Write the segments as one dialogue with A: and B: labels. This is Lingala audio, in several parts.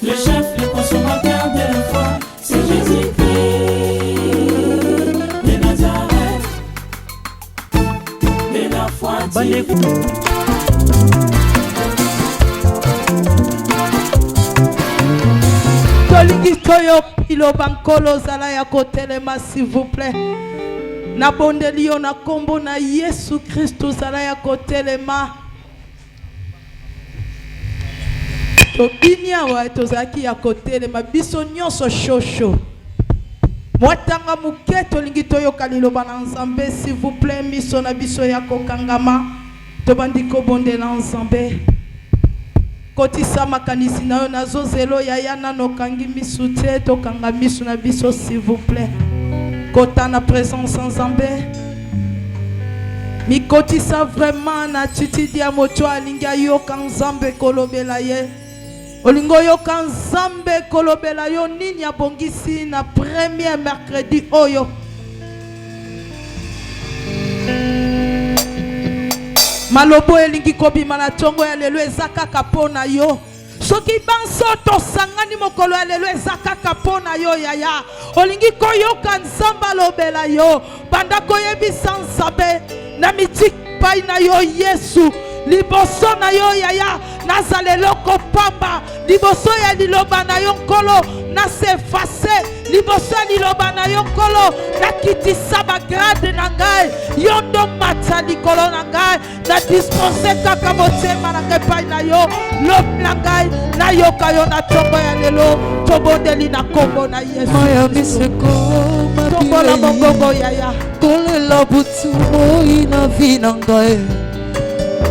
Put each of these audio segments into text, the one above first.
A: Le chef, le consommateur de la foi, c'est Jésus-Christ de Nazareth, de la foi divine.
B: Tolingi toyo pilo bankolo zala ya kotelema s'il vous plaît. Na bondeli yo na kombo na Yesu Kristu zala ya kotelema. Tobinia wa tozaki ya kotelema biso nyonso shosho. Mwatanga muke tolingi toyo kaliloba na Nzambe s'il vous plaît miso na biso ya kokangama. Tobandiko bondela Nzambe. Kotisa makanisi na yo nazo zelo ya yana no kangi misu te to kanga misu na biso s'il vous plaît. Kota na présence Nzambe. Mi kotisa vraiment na titidi ya moto alinga yo kan Nzambe kolobela ye. Olingo yo kan Nzambe kolobela yo nini abongisi na premier mercredi oyo. Malobo elingi kobima na tongo ya lelo ezaka kapona yo. Soki banso to sangani mokolo ya lelo ezaka kapona yo yaya. Olingi koyoka Nzamba lobela yo. Banda koyebisa Nzambe na mitik pai na yo Yesu. Liboso na yo yaya nazalelo kopamba. Liboso ya liloba na yo nkolo na se fase. Liboso ya liloba na yo nkolo na kitisa bagrade na ngai. Yondo mata likolo na ngai. Na dispense kaka motema na ngai pai na yo. Lop na ngai na yoka yo na tongo ya lelo. Tobondeli na kombo na Yesu.
C: Maya miseko
B: Tongo la mongongo yaya.
C: Kole la butu moi na vina ngai.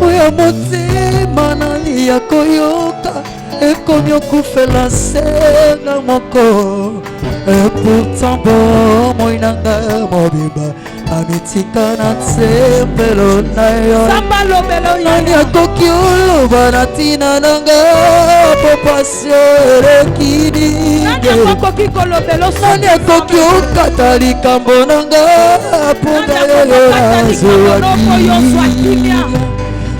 C: Oya motema na liya koyoka. Ekomi okufela senga moko. Et pourtant bon moi na ngai mobimba. Amitika na tsempelo na yo.
B: Samba lobelo yaya.
C: Nani akoki oloba na tina na ngai. Popasio erekini.
B: Nani akoki kolobelo
C: Nani akoki okata likambo na ngai. Ponda yo nazwaki.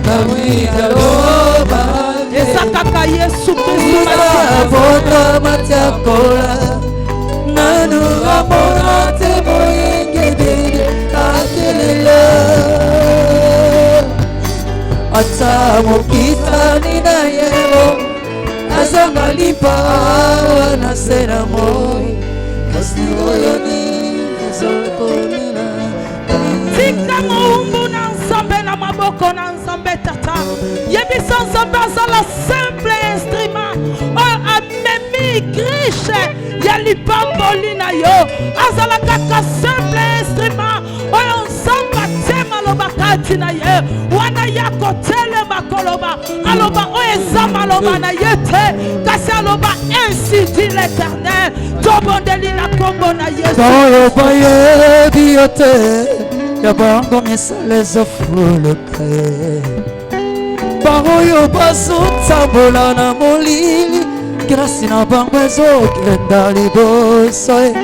C: Kawida loba
B: Esakaka Yesu Kristu
C: Vodra matiakola Nanu amona te moyengede Akelela Ata mokita nina yemo Azanga lipa na sena moi Kasi oyo ni Zokonela
B: Tika moumbu na Nzambe na maboko na Nzambe tata. Yebisa Nzambe azala simple instrument. Amemi griche ya lipamboli na yo. Azala kaka simple instrument. Oyo Nzamba tema loba kati na ye. Wana yako tele makoloba. Aloba oeza maloba na yete. Kasi aloba ainsi dit l'Éternel. Tobondeli na kombo na Yesu.
C: Toro baye biote Yabango misales ofuluke Baroyo basu tambola na molili Grasi na bango ezokenda liboso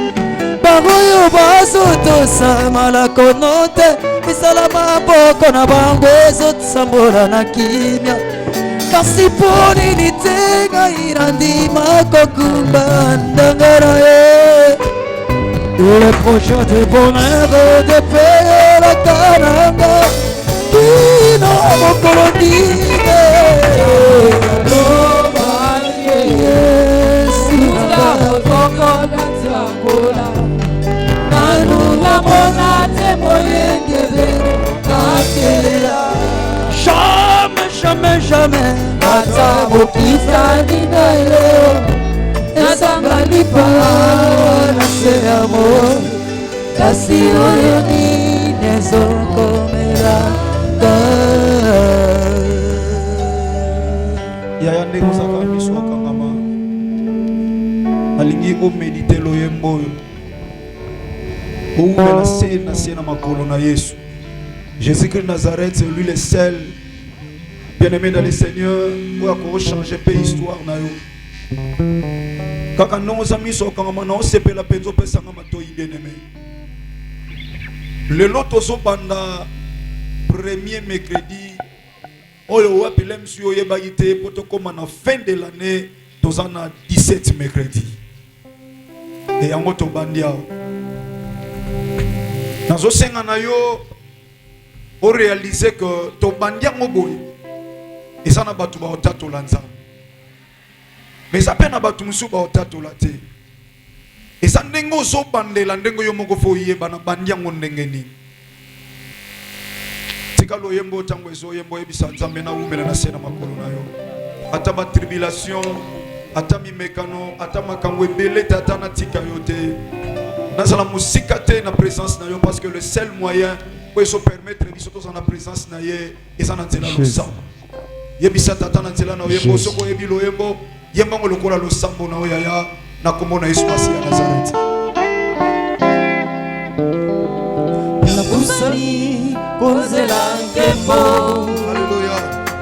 C: Baroyo basu tosa malakonote Misala maboko na bango ezotambola na kimia Kasi poni nitenga irandima kokumba ndangara Le projet de bonheur de paix la cananga Qui n'a mon colonie Jamais, jamais Ata mokisa nina leo Yazanga lipa na se amor Kasi oyo ni nezokomela
D: Yaya ndenge ozaka miso okangama alingi omedite loyembo oyo oumela na se na makolo na Yesu. Jésus-Christ de Nazareth, c'est lui le seul bien-aimé dans le Seigneur pour encore changer peu histoire na yo. Kaka ndongo za miso okangama na osepela penzo pesanga matoi bien-aimé. Le loto so banda premier mercredi oyo wapile msu oyebaki te poto koma na fin de l'année Dans un 17 mercredi. Et en moto bandia. Dans ce scénario, on réalise que to bandia moboy. Et ça n'a pas tout ba otato lanza. Mais ça peine ba tout musu ba otato la te. Et ça ndengo so bande la ndengo yo moko fo yeba na bandia ngondengeni. Tika lo yembo tango zo yembo ebisa nzambe na umela na sena makolo na yo. Ata ba tribulation, ata mi mekano, ata makamwe belé tata na tika yote. Nazala musika te na présence na yo parce que le seul moyen pour se permettre de biso en la présence na ye et ça na nzela lo sang. Yebisa tata na nzela na yembo soko yebi lo yembo, yembo ngolokola lo sambo na oyaya na komona Yesu Masiya ya Nazareth.
C: Na busani kozela nkembo.
D: Alléluia.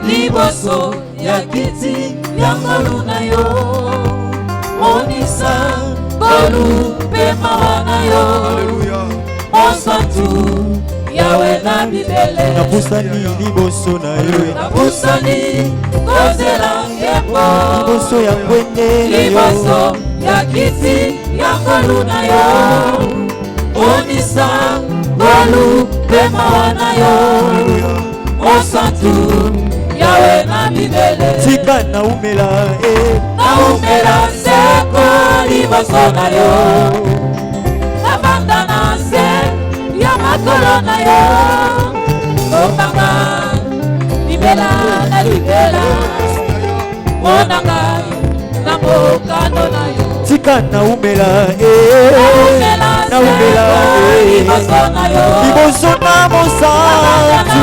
C: Liboso ya kiti ya ngolu na yo. Monisa bolu pe mawana yo.
D: Alléluia.
C: Osatu yawe na bibele.
E: Na busani liboso na yo.
C: Na busani kozela nkembo.
E: Liboso ya kwende na yo.
C: Liboso ya kiti ya ngolu na yo. Monisa bolu pe mawana yo. Osatu yawe na bibele.
E: Tika na umela
C: Na umela seko liboso na yo. Na banda na se ya makolo na yo. Kopanga libela na libela. Monanga na mokano na yo.
E: Tika na umela
C: Na umela seko liboso na yo.
E: liboso na mosantu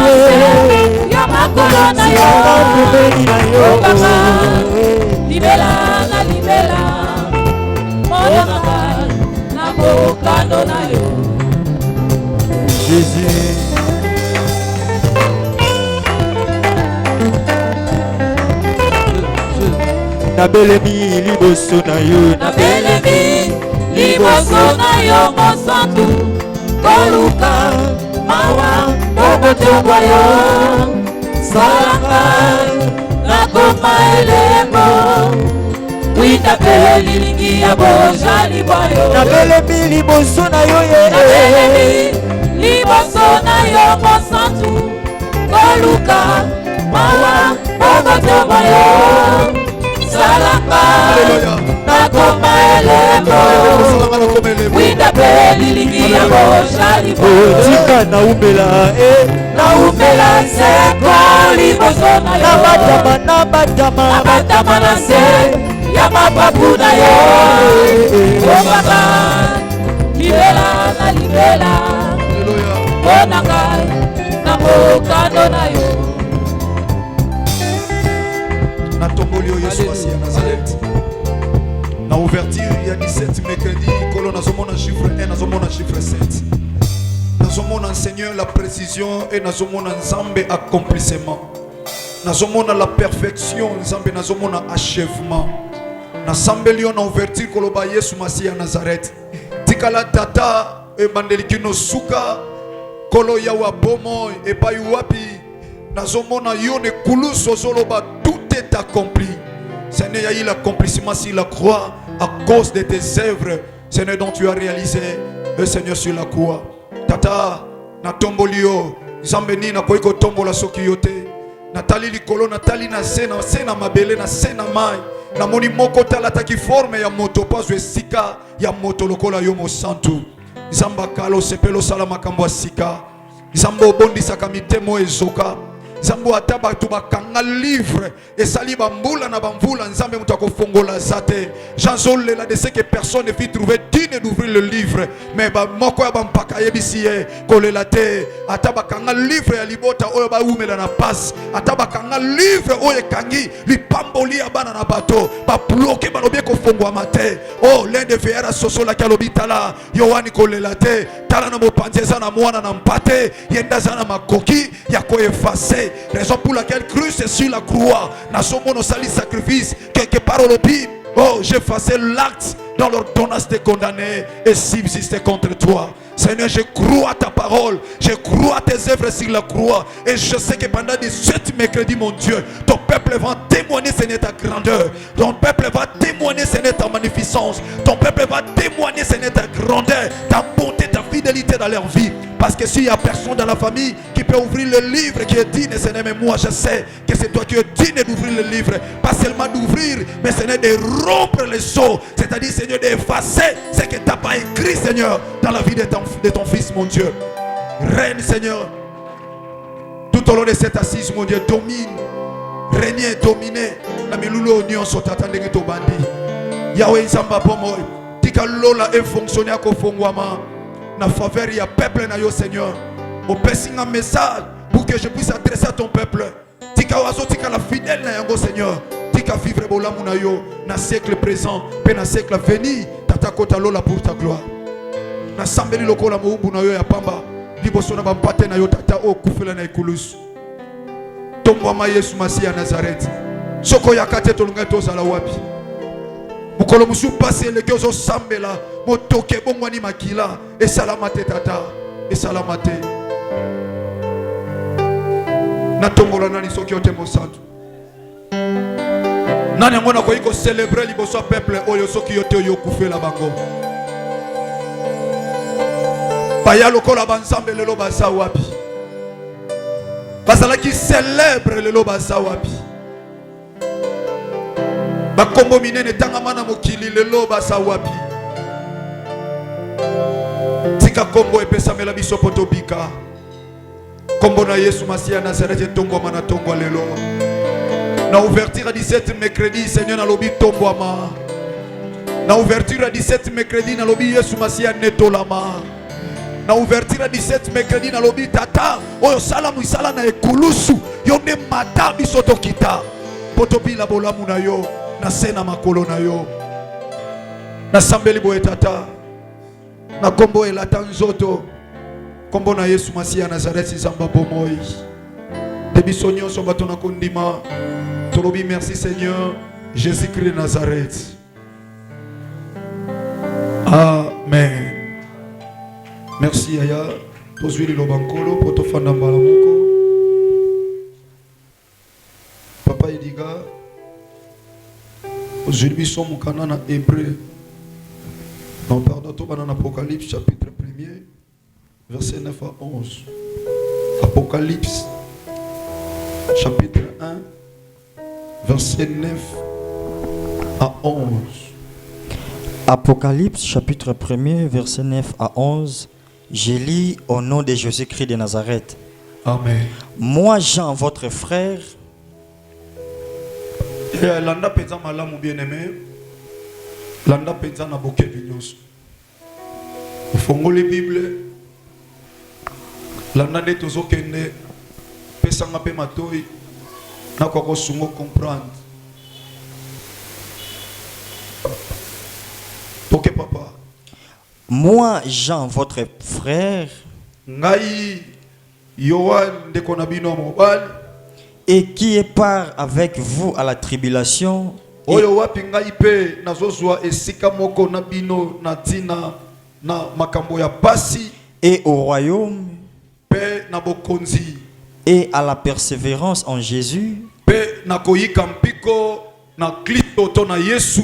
C: Ya makolo na yo.
E: na pembeni na yo.
C: Libela na libela. Monanga na mokano na yo.
E: Jésus. Nabelemi liboso na yo.
C: Nabelemi liboso na yo mosantu. Koluka mawa okotekwa yo. Salanga nakoma elembo. Wita pe lilingi ya bojali bwayo.
E: Nabelemi liboso na yo
C: Nabelemi liboso na yo mosantu. Koluka mawa okotekwa yo. Salanga nakoma elembo. Wita pe lilingi ya bojali bwayo.
E: Tika na umela
C: Na umela seko liboso na yo.
E: na batama
C: Abatama na se ya mapapu na yo. Obaba libela na libela. Bonanga na mokano na yo.
D: Na tomboli o Yesu Masiya ya Nazareth. Na ouverture il y a 17 mercredi, kolo nazomona chiffre 1, nazomona chiffre 7. Nazomona Seigneur la précision et nazomona Nzambe accomplissement. Nazomona la perfection, Nzambe nazomona achèvement. Nasambeli na ouverture koloba Yesu Masiya ya Nazareth. Tikala tata e bandelikino suka kolo ya wabomo e payu wapi. Nazomona yone kuluso zoloba tout est accompli. Seigneur, il y a eu l'accomplissement sur la croix à cause de tes œuvres, Seigneur, dont tu as réalisé, le Seigneur, sur la croix. Tata, na tombolio, zambeni na koiko tombola sokiyote, natali likolo, natali na sena mabele, na sena mai, na moni moko talata ki forme ya moto, pas sika ya moto lokola yomo santu. Zamba kalo sepelo salama kambwa sika, zamba obondi sakamite mo ezoka. Zambo ataba tu bakanga livre et sali bambula na bamvula nzambe mutako fongola zate. Janzole la de ce que personne ne fit trouver digne d'ouvrir le livre mais ba moko ya bampaka yebisiye kolela te ataba kanga livre ya libota oyo ba umela na passe ataba kanga livre oyo kangi lipamboli ya bana na bato ba bloquer ba lobie ko fongwa mate. Oh l'un de fiera soso la kalobitala Yohani kolela te tala na mopanzeza na mwana na mpate yenda zana makoki ya ko effacer. Raison pour laquelle Christ sur la croix n'a son mon sali sacrifice quelque part au lobby. Oh, j'ai effacé l'acte dans l'ordonnance des condamnés et subsister contre toi. Seigneur, je crois à ta parole, je crois à tes œuvres sur la croix, et je sais que pendant 17 mercredis, mon Dieu, ton peuple va témoigner, Seigneur, ta grandeur. Ton peuple va témoigner, Seigneur, ta magnificence. Ton peuple va témoigner, Seigneur, ta grandeur, ta bonté, ta fidélité dans leur vie. Parce que s'il n'y a personne dans la famille qui peut ouvrir le livre qui est digne, Seigneur, mais moi je sais que c'est toi qui es digne d'ouvrir le livre. Pas seulement d'ouvrir, mais Seigneur, de rompre les sceaux. C'est-à-dire, Seigneur, d'effacer ce que tu n'as pas écrit, Seigneur, dans la vie de ton Fils, mon Dieu. Règne, Seigneur, tout au long de cette assise, mon Dieu, domine, régner, dominer. Na milulo union sotata ndenge to bandi. Yahweh nzamba pomoy. Tika lola e fonctionner à kofongwama. Na faveur ya peuple na yo, Seigneur. Au passing un message pour que je puisse adresser à ton peuple. Tika wazo tika la fidèle na yango, Seigneur. Tika vivre bolamu na yo na siècle présent, pe na siècle à venir. Tata kota lola pour ta gloire. Na sambeli lokola moumbu na yo ya pamba. Liboso na bampate na yo tata o kufela na ikulusu. Tombwama Yesu Masiya Nazareth. Soko yakate tolunga tozala wapi. Mukolo musu pasi eleke ozo sambela. Motoke bongwani makila. E salamate tata. E salamate. Na tombola nani soki ote mosantu. Nani ngona ko yiko célébrer liboso peuple oyo soki yote oyo kufela bango. Baya lokola banzambe lelo baza wapi. Basala qui célèbre lelo baza wapi. Bakombo minene tangamana mokili lelo baza wapi. Tika kombo epesa mela biso poto bika. Kombo na Yesu Masiya Nazareth tongo mana tongo lelo. Na ouverture à 17 mercredi, Seigneur na lobi tombo ama. Na ouverture à 17 mercredi na lobi Yesu Masiya netolama. Na ouverture à 17 mercredi na lobi tata oyo sala muisala na ekulusu yo ne mata bisoto kita poto bila bolamu na yo na sena makolo na yo na sambeli boye tata na kombo elata nzoto kombo na Yesu Masiya Nazareth zamba bomoi de biso nyonso bato na kondima tolobi merci Seigneur Jésus-Christ de Nazareth. Amen. Merci Aya, Tozuili Lobankolo, Protofanda Mbalamoko. Papa Ediga, aujourd'hui nous sommes en Hébreu. Nous parlons dans Apocalypse chapitre 1er, verset 9 à 11. Apocalypse chapitre 1, verset 9 à 11.
F: Apocalypse chapitre 1er, verset 9 à 11. Je lis au nom de Jésus-Christ de Nazareth.
D: Amen.
F: Moi, Jean, votre frère,
D: Landa penza malamu bien-aimé. Landa penza na boke binyos. Fongoli Bible. Landa de tozo kende. Pesanga pe matoi. Na kwa kosungo comprendre. Ok papa.
F: moi, Jean, votre frère,
D: Ngai Yohan de konabino mobile.
F: et qui est part avec vous à la tribulation,
D: Oyo wapi ngai pe nazozwa esika moko na bino na tina na makambo ya pasi
F: et au royaume,
D: pe na bokonzi
F: et à la persévérance en Jésus.
D: pe na koyika mpiko na Kristo to na Yesu.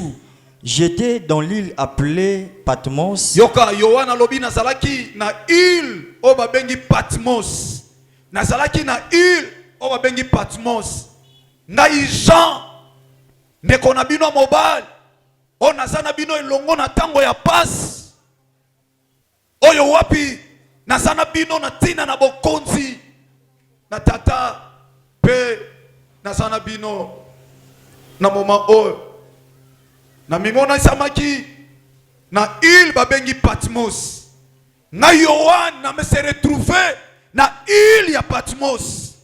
F: J'étais dans l'île appelée Patmos,
D: Yoka Yohana lobi nazalaki na île o babengi Patmos. Nazalaki na île o babengi Patmos. Ngai Jean ndeko na bino mobile o nazana bino elongo na tango ya pasi. Oyo wapi nazana bino na tina na bokonzi na tata pe nazana bino na moma oyo na mimona samaki na île babengi Patmos. Na Yohan na me se retrouver na île ya Patmos.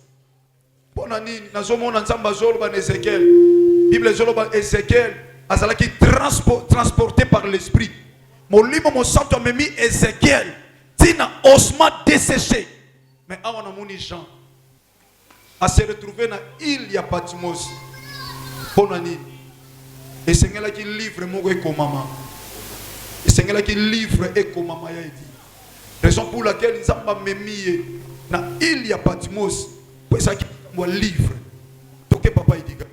D: Pona nini nazomona nzamba zoloba na Ezekiel. Bible zoloba Ezekiel azalaki transporté par l'esprit. Molimo mo santo memi Ezekiel tina osma desséché. Mais awa na moni Jean a se retrouver na île ya Patmos. Pona nini et Seigneur qui livre moko ekomama esengela ki livre ekomama ya edi. Raison pour laquelle nzamba memi na île ya Patmos pour ça qui un livre. Toke papa idiga.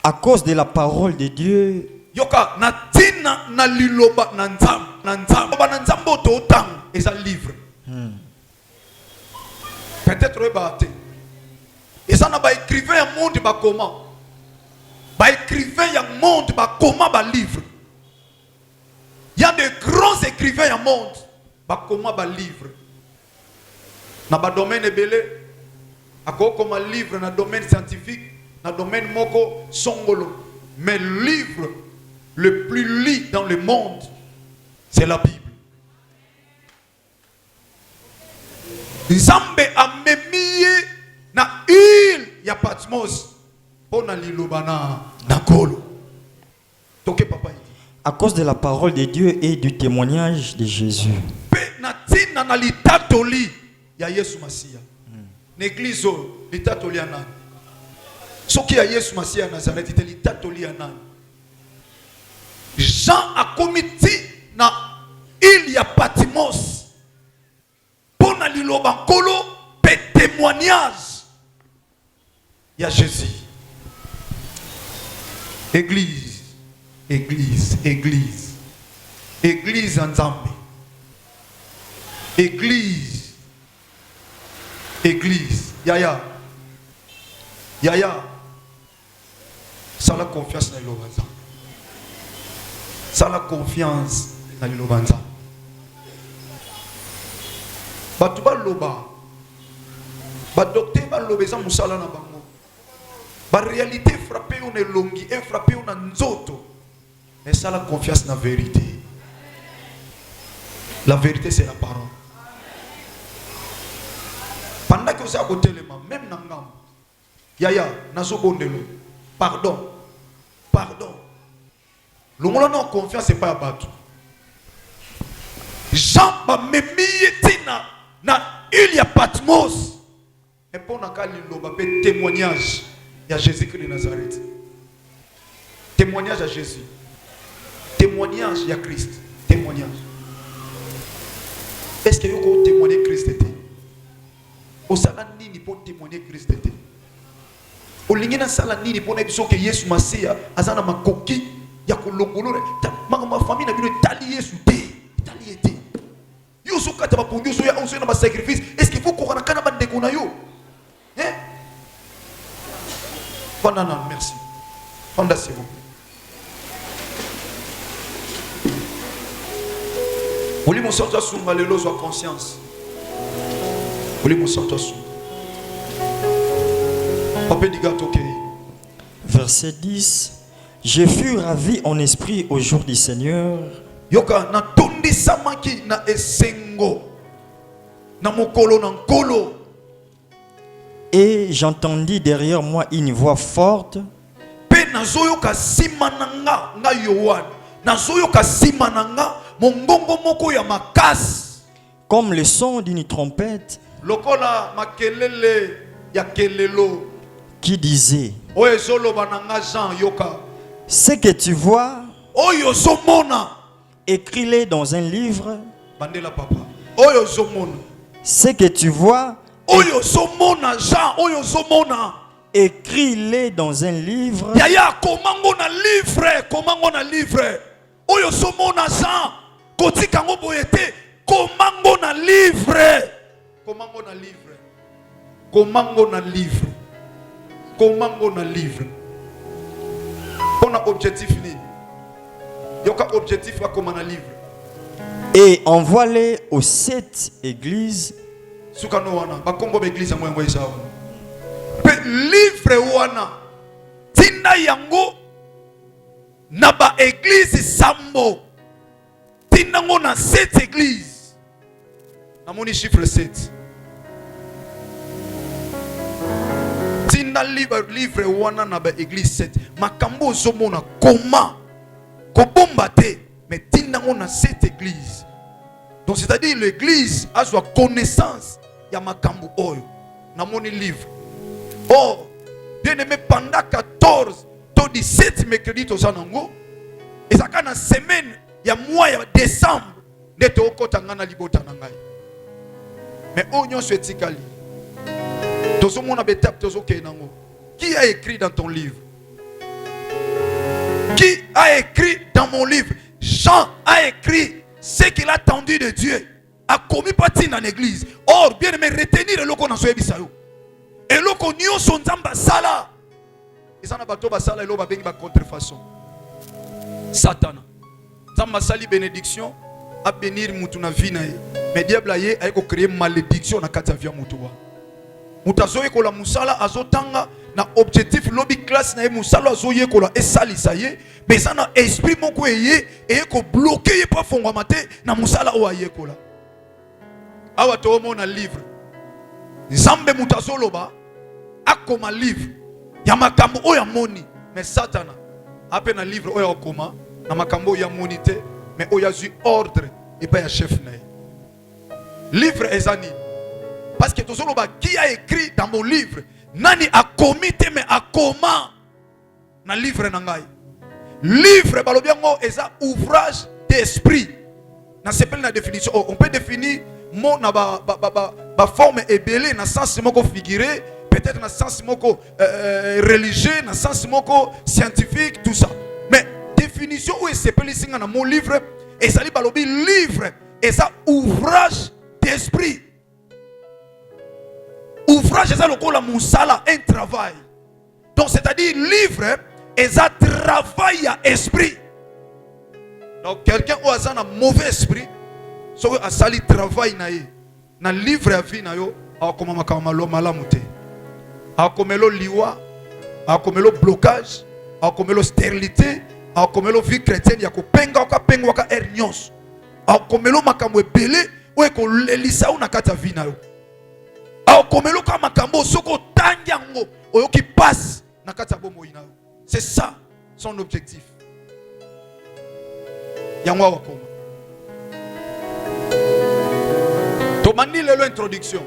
F: À cause de la parole de Dieu,
D: Yoka na tina na liloba na nzambo to tang eza livre. Peut-être rebate. Et ça na ba écrivain ya monde ba comment? Ba écrivain ya monde ba comment ba livre. Il y a de grands écrivains ya monde ba comment ba livre. Na ba domaine belé ako comme livre na domaine scientifique, na domaine moko songolo. Mais le livre le plus lu dans le monde, c'est la Bible. Nzambe amemiye na île ya Patmos pona lilobana na kolo. Toke papa.
F: à cause de la parole de Dieu et du témoignage de Jésus.
D: Pe na tina na litatoli ya Yesu Masia. N'église litatoli ya nani? Soki ya Yesu Masia Nazareth ite litatoli ya nani? Jean a commis na île ya Patmos. Pona liloba kolo pe témoignage ya Jésus. Église, église, église. Église en Zambie. Église. Église. Yaya. Yaya. Ça la confiance dans l'Obanza. Ça la confiance dans l'Obanza. Batuba loba. Ba docteur ba lobeza musala na bango. Ba réalité frappée on est longi et frappée on a nzoto. Mais ça la confiance dans la vérité. La vérité c'est la parole. Pendant que vous êtes à côté de moi, même Nangam, Yaya, Nazo Bondelo, pardon, pardon. Le monde n'a confiance, c'est pas à battre. Jean m'a mis na il y a Patmos. Et pour nous témoignage, il y a Jésus-Christ de Nazareth. Témoignage à Jésus. Témoignage, il y a Christ. Témoignage. Est-ce que vous pouvez témoigner Christ était? Au sala nini pour témoigner Christ était? Au lingina sala nini pour n'être que Yesu Masia azana makoki ya kolongolo ma famille na bino tali Yesu te tali était. Yo so kata ba ponyo so ya on so na ba sacrifice. Est-ce qu'il faut qu'on kana ba ndeko na yo? Hein? Banana, merci. Fondation. Voulez mon sortir sous ma lélo soit conscience. Voulez mon sortir sous. Papa dit gâteau ok.
F: Verset 10. Je fus ravi en esprit au jour du Seigneur.
D: Yoka na tondi samaki na esengo. Na mokolo na nkolo.
F: Et j'entendis derrière moi une voix forte.
D: Pe nazoyoka simananga nga Yohan. Nazoyoka simananga mongongo moko ya makas.
F: Comme le son d'une trompette.
D: Lokola makelele ya kelelo.
F: Qui disait.
D: Oyo zoloba nanga Jean yoka.
F: Ce que tu vois.
D: Oyo zomona.
F: Écris-le dans un livre.
D: Bandela papa. Oyo zomona.
F: Ce que tu vois.
D: Oyo zomona Jean. Oyo zomona.
F: Écris-le dans un livre.
D: Yaya komango na livre. Komango na livre. Oyo zomona Jean. Koti kango boyete. Komango na livre. Komango na livre. Komango na livre. Komango na livre. On a objectif ni. Yoka objectif à comment na livre.
F: Et envoie-les aux 7 églises.
D: Sukano wana. Bakombo ba église amwe ngwe sawa. Pe livre wana. Tina yango na ba église sambo. Tina ngo na 7 églises. Namoni chiffre 7. Tina livre wana na ba église 7. Makambo zomona comment kobomba te mais tina ngo na 7 églises. Donc c'est-à-dire l'église a sa connaissance ya makambo oyo. Namoni livre. Oh, bien aimé pendant 14 to 17 mercredi to sanango. Et ça kana semaine ya mois ya décembre nde tokota ngana libota na ngai. Mais onyo etikali tozomona betape tozoke nango. Qui a écrit dans ton livre? Qui a écrit dans mon livre? Jean a écrit ce qu'il a attendu de Dieu. A commis partie dans l'église. Or, bien aimé, retenir le loco dans ce ebisayo. Et le loco nyo son zamba sala. Et ça n'a pas tout basala et l'eau va venir contrefaçon. Satan. Zamba sali bénédiction a bénir mutuna vina. Mais diable a yé a créé malédiction na kata via mutuwa. Mutazoye ko la musala azotanga na objectif lobby class na musala azoye ko la esali saye. Mais ça na esprit moko yé et ko bloquer pas fongwamate na musala o aye ko la. Awa to mona livre. Zambe mutazoloba akoma livre. Ya makambo o ya moni. Mais Satana ape na livre o ya okoma na makambo ya monité mais o ya zu ordre et pas ya chef na. Livre ezani. Parce que tozoloba qui a écrit dans mon livre nani a comité mais a comment na livre nangai. Livre balobiango eza ouvrage d'esprit. Na sepel na définition on peut définir mot na ba forme ebelé na sens moko figuré, peut-être na sens moko religieux, na sens moko scientifique, tout ça. Mais définition où sepel singa na mon livre ezali balobi livre eza ouvrage d'esprit. Ouvrage eza lokola musala, un travail. Donc c'est-à-dire livre eza travail à esprit. Donc quelqu'un qui a un mauvais esprit, so a sali travail na ye, na livre à vie na yo, a comme makamalo malamute, a comme lo liwa, a comme lo blocage, a comme lo stérilité, a comme lo vie chrétienne ya ko penga ka hernios, a comme lo makamwe belé, ou ko lelisa ou na kata vie na yo. A comme lo ka makambo soko tangiango, oyo qui passe na kata bomo ina yo. C'est ça son objectif. Yangwa wakoma. Tomandi lelo introduction.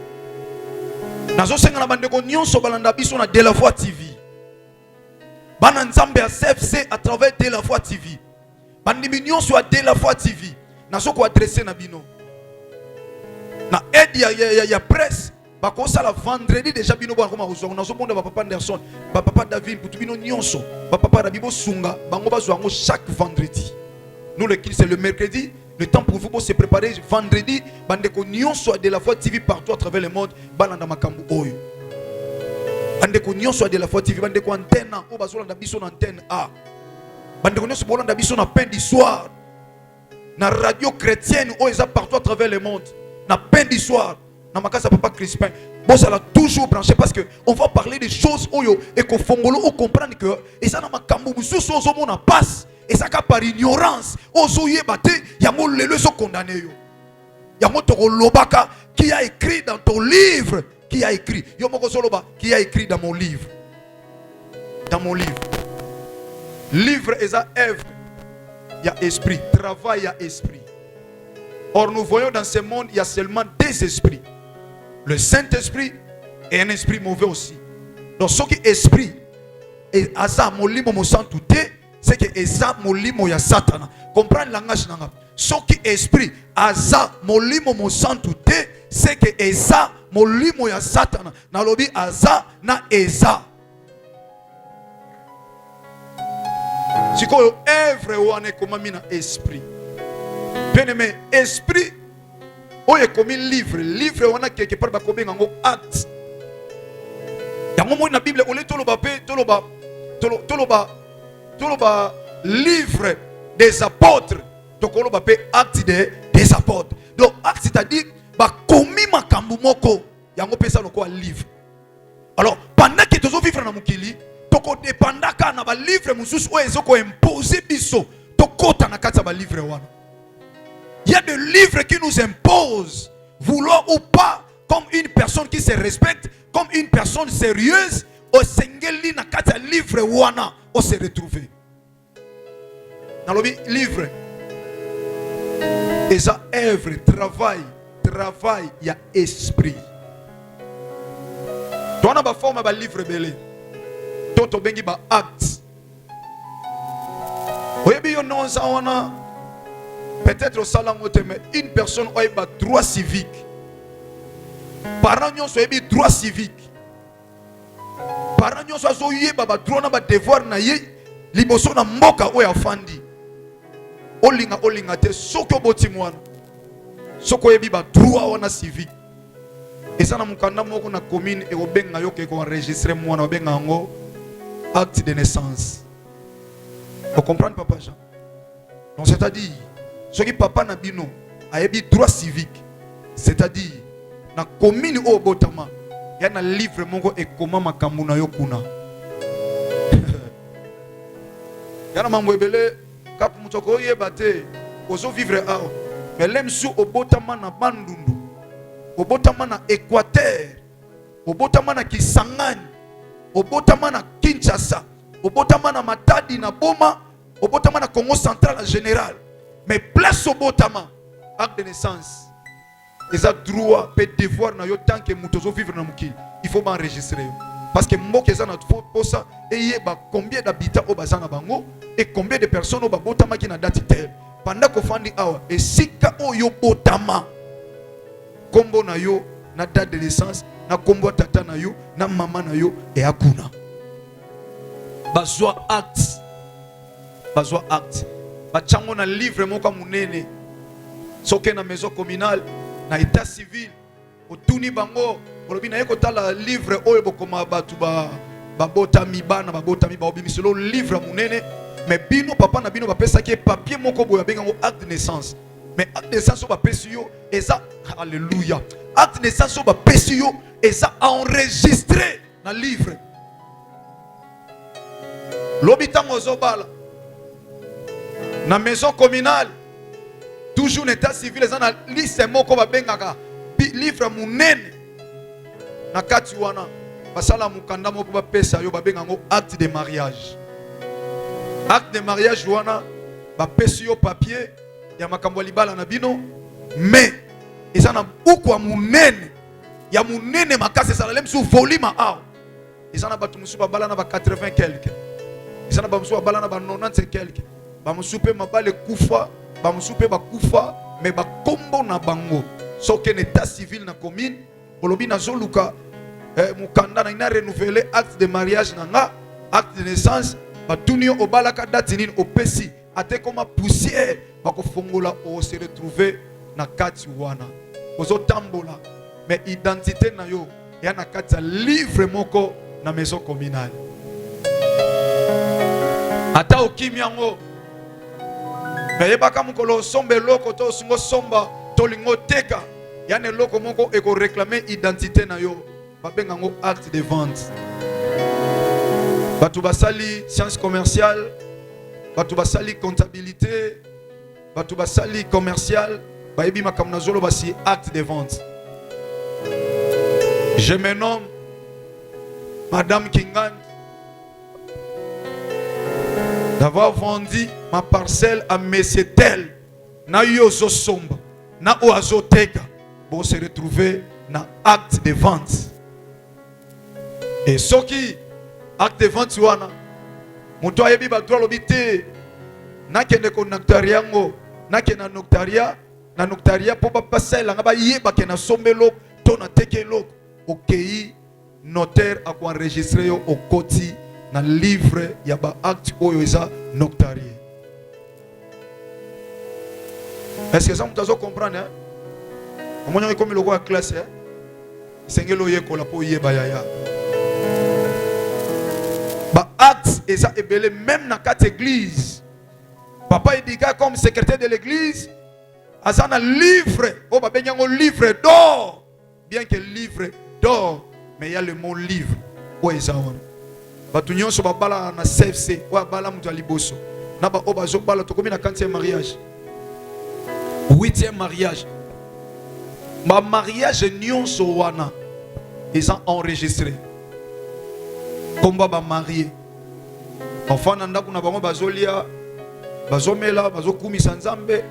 D: Nazo senga na bandeko nyonso balanda biso na De La Foi TV. Bana nzambe ya CFC à travers De La Foi TV. Bandimi nyonso ya De La Foi TV. Nazo ko adresser na bino. Na aide ya presse. Bako sala vendredi déjà bino ba koma ozongo nazo bonda ba papa Anderson, ba papa David, butu bino nyonso, ba papa Rabibo Sunga, bango ba zwango chaque vendredi. Nous le c'est le mercredi, le temps pour vous pour se préparer vendredi, bandeko nyonso De La Foi TV partout à travers le monde, balanda makambu oyo. Bandeko nyonso De La Foi TV, bandeko antenne o bazolanda biso na antenne A. Bandeko nyonso bolanda biso na pain du soir. Na radio chrétienne o eza partout à travers le monde. Na pain du soir. Namakasa papa Crispin, bon ça l'a toujours branché parce que on va parler des choses oyo et qu'au fongolo on comprend que et ça na makambo mususu ozo na passe et ça ka par ignorance ozo yebate yango lelo so condamné yo yango to lobaka qui a écrit dans ton livre qui a écrit yo moko soloba qui a écrit dans mon livre livre est à œuvre il y a esprit travail il y a esprit. Or nous voyons dans ce monde il y a seulement deux esprits. Le Saint-Esprit et un esprit mauvais aussi. Donc ce qui est esprit et asa molimo mo santuté, c'est que esa molimo ya Satan. Comprendre le langage nanga. Ce qui est esprit asa molimo mo santuté, c'est que esa molimo ya Satan. Na lobi asa na esa. Siko œuvre wane komami na esprit. Bien-aimé, esprit oye comme livre on a quelque part ba kobenga ngo acte. Yango mo na Bible on toloba livre des apôtres. Donc on ba pe acte des apôtres. Donc acte c'est-à-dire ba komi makambu moko yango pesa loko livre. Alors pendant que tozo vivre na mukili toko dépendaka na ba livre mususu o ezoko imposer biso tokota na kati ba livre wana. Il y a des livres qui nous imposent, vouloir ou pas, comme une personne qui se respecte, comme une personne sérieuse, au sengeli na kata livre wana, on se retrouve. Dans le livre, et ça œuvre, travail, il y a esprit. Tu as une forme de livre belé, tu as un acte. Oyebi yo non ça wana. peut-être au salangote, mais une personne a un droit civique. Parents ont un droit civique. Parents ont un droit na devoir na ye liboso na mboka oya fandi. Olinga te soko boti mwana. Soko yebi ba droit wana civique. Et ça na mukanda moko na commune et obenga yo ke ko enregistrer mwana obenga ngo acte de naissance. Vous comprenez papa Jean? Donc c'est-à-dire ce qui papa na bino a yebi droit civique. C'est-à-dire na commune o botama ya na livre moko e koma makambu na yo kuna. Yana mambo ebele kap mutoko yeba te ozo vivre a mais lem sou obotama na Bandundu, obotama na Équateur, obotama na Kisangani, obotama na Kinshasa, obotama na Matadi na Boma, obotama na Congo central en général, mais place obotama acte de naissance. Et ça droit peut devoir na yo tant que mutozo vivre na mukili, il faut m'enregistrer. Parce que mboka eza na pour ça et yeba combien d'habitants au bazana bango et combien de personnes au botama qui na date telle. Pendant qu'on fandi awa et sika oyo botama kombo na yo na date de naissance na kombo tata na yo na mama na yo et akuna bazwa acte bachango na livre moko munene soke na maison communale na état civil otuni bango olobi na yeko tala livre oyo bokoma batu ba botami bana ba botami ba obimiselo livre munene. Mais bino papa na bino ba pesa ki papier moko boya benga ngo acte de naissance. Mais acte de naissance ba pesi yo eza alléluia. Acte de naissance ba pesi yo eza enregistré na livre. L'habitant zobala na maison communale toujours l'état civil eza na liste moko ba benga livre munene na kati wana basala mukanda moko ba pesa yo ba benga ngo acte de mariage. Acte de mariage wana ba pesi yo papier ya makambo libala na bino mais eza na buku ya munene makasi eza lem sou volume a eza na batu musu babala na ba 80 quelque eza na ba musu babala na ba 90 quelque ba musu pe mabale kufa ba musu pe ba kufa mais ba kombo na bango soke na état civil na commune olobi na zoluka mukanda na ina renouveler acte de mariage na nga acte de naissance batunio obalaka date nini opesi ate koma poussière bakofongola o se retrouver na kati wana ozo tambola mais identité na yo ya na kati ya livre moko na maison communale ata okimi yango mais yebaka mukolo sombe loko to sungo somba to lingo teka ya ne loko moko eko réclamer identité na yo babenga ngo acte de vente. Batou basali sciences commerciales, batou basali comptabilité, batou basali commercial, baebi makamna zolo basi acte de vente. Je me nomme Madame Kingan d'avoir vendu ma parcelle à Monsieur Tel, na yozo somba, na oazo teka, pour se retrouver na acte de vente. Et ce qui acte de vente wana muto ayebi ba droit lobité na kende ko noctaria ngo na kena noctaria po ba passer nga ba yeba kena sombelo to na tekelo okei notaire a ko enregistrer yo okoti na livre ya ba acte oyo eza noctarie. Est-ce que ça muto zo comprendre hein? Omonyo comme le roi classe hein? Sengelo yeko la po yeba yaya. Ba acte et ça ebele même dans quatre églises. Papa il dit comme secrétaire de l'église, azana livre, oh ba benyango livre d'or. Bien que livre d'or, mais il y a le mot livre. Oh ezawan. Ba tunyon so ba bala na CFC, ou bala mutu aliboso. Na ba oba zo bala to komi na 40e mariage. 8e mariage. Ma mariage nyon so wana. Ils ont enregistré. Combat ba marié. Enfant nanda kuna bango bazolia, bazomela, bazokumisa nzambe,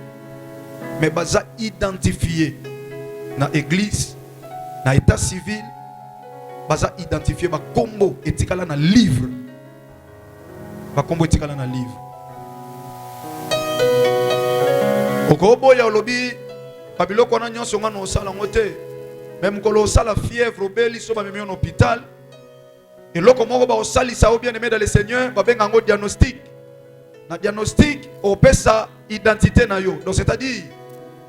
D: mais baza identifié na église, na état civil, baza identifié ba kombo etikala na livre. Ba kombo etikala na livre. okoboya olobi babiloko na nyonso nga no sala ngote même kolo sala fièvre obeli so ba memi en hôpital et loko moko ba osalisa o bien aimé dans le Seigneur ba benga ngo diagnostic na diagnostic opesa identité na yo donc c'est-à-dire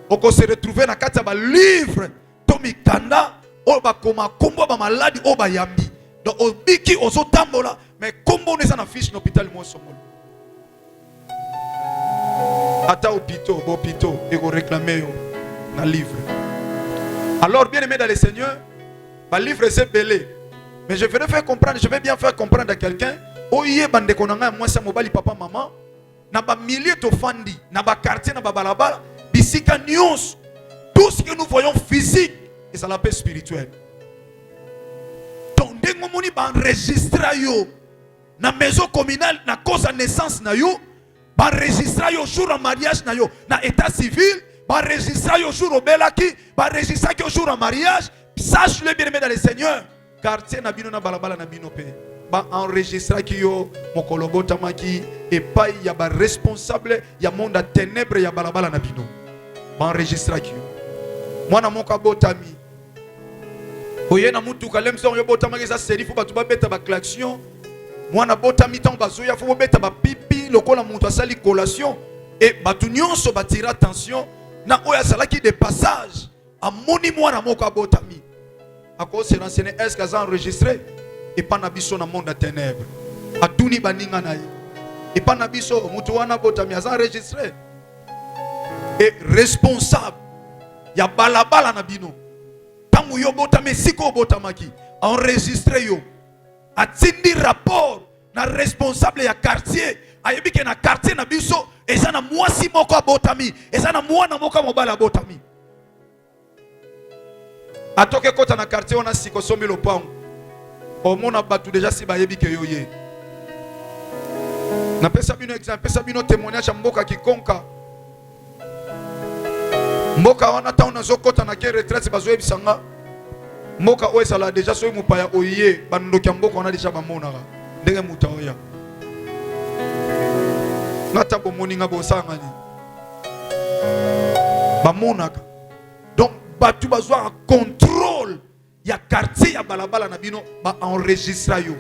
D: oko se retrouver na kati ba livre to mikanda o ba koma kombo ba maladie o ba yambi donc obiki ozo tambola mais kombo neza na fiche na hôpital mo somolo ata hôpital bo hôpital et ko réclamer yo na livre. Alors bien aimé dans le Seigneur, ma livre c'est belé. Mais je vais bien faire comprendre à quelqu'un, oye bande konanga moi ça mobali papa maman, na ba millier to fandi, na ba quartier na ba balabala, bisika news, tout ce que nous voyons physique et ça l'appelle spirituel. Donc dès que moni ba enregistrer yo na maison communale na cause de naissance na yo, ba enregistrer yo jour en mariage na yo, na état civil va enregistrer au jour au belaki, va enregistrer au jour en mariage. Sache-le bien aimé dans le Seigneur. Quartier na bino na balabala na bino pe. Va enregistrer qui yo mokolobo tamaki et pas y a ba responsable ya monde à ténèbres ya balabala na bino. Va enregistrer qui yo. Moi na moka botami. Oye na mutu kalem so yo botama ke sa série faut ba tu ba beta ba klaxon. Moi na botami tant ba zoya faut beta ba pipi lokola mutu asali collation et ba tu nyonso ba tira attention. Na oya salaki de passage a moni mwana moko abotami ako se renseigner est-ce qu'ils ont enregistré et pas na biso na monde de ténèbres atuni baninga na ye et pas na biso mutu wana botami a enregistré et responsable ya balabala na bino tangu yo botami siko botamaki enregistré yo atindi rapport na responsable ya quartier ayebi ke na quartier na biso eza na mwasi moko abotami eza na mwana moko mobala abotami atoke kota na quartier wana siko somi lopango omona batu déjà si bayebi ke yo ye na pesa bino exemple pesa bino témoignage mboka kikonka mboka wana ta ona zokota na ke retraite bazoyebi sanga mboka oyo sala déjà soyi mupaya oye bandoki mboka wana déjà bamonaka ndenge muta oya ngata bomoninga bosangani bamonaka donc batu bazwa contrôle ya quartier ya balabala na bino ba enregistra yo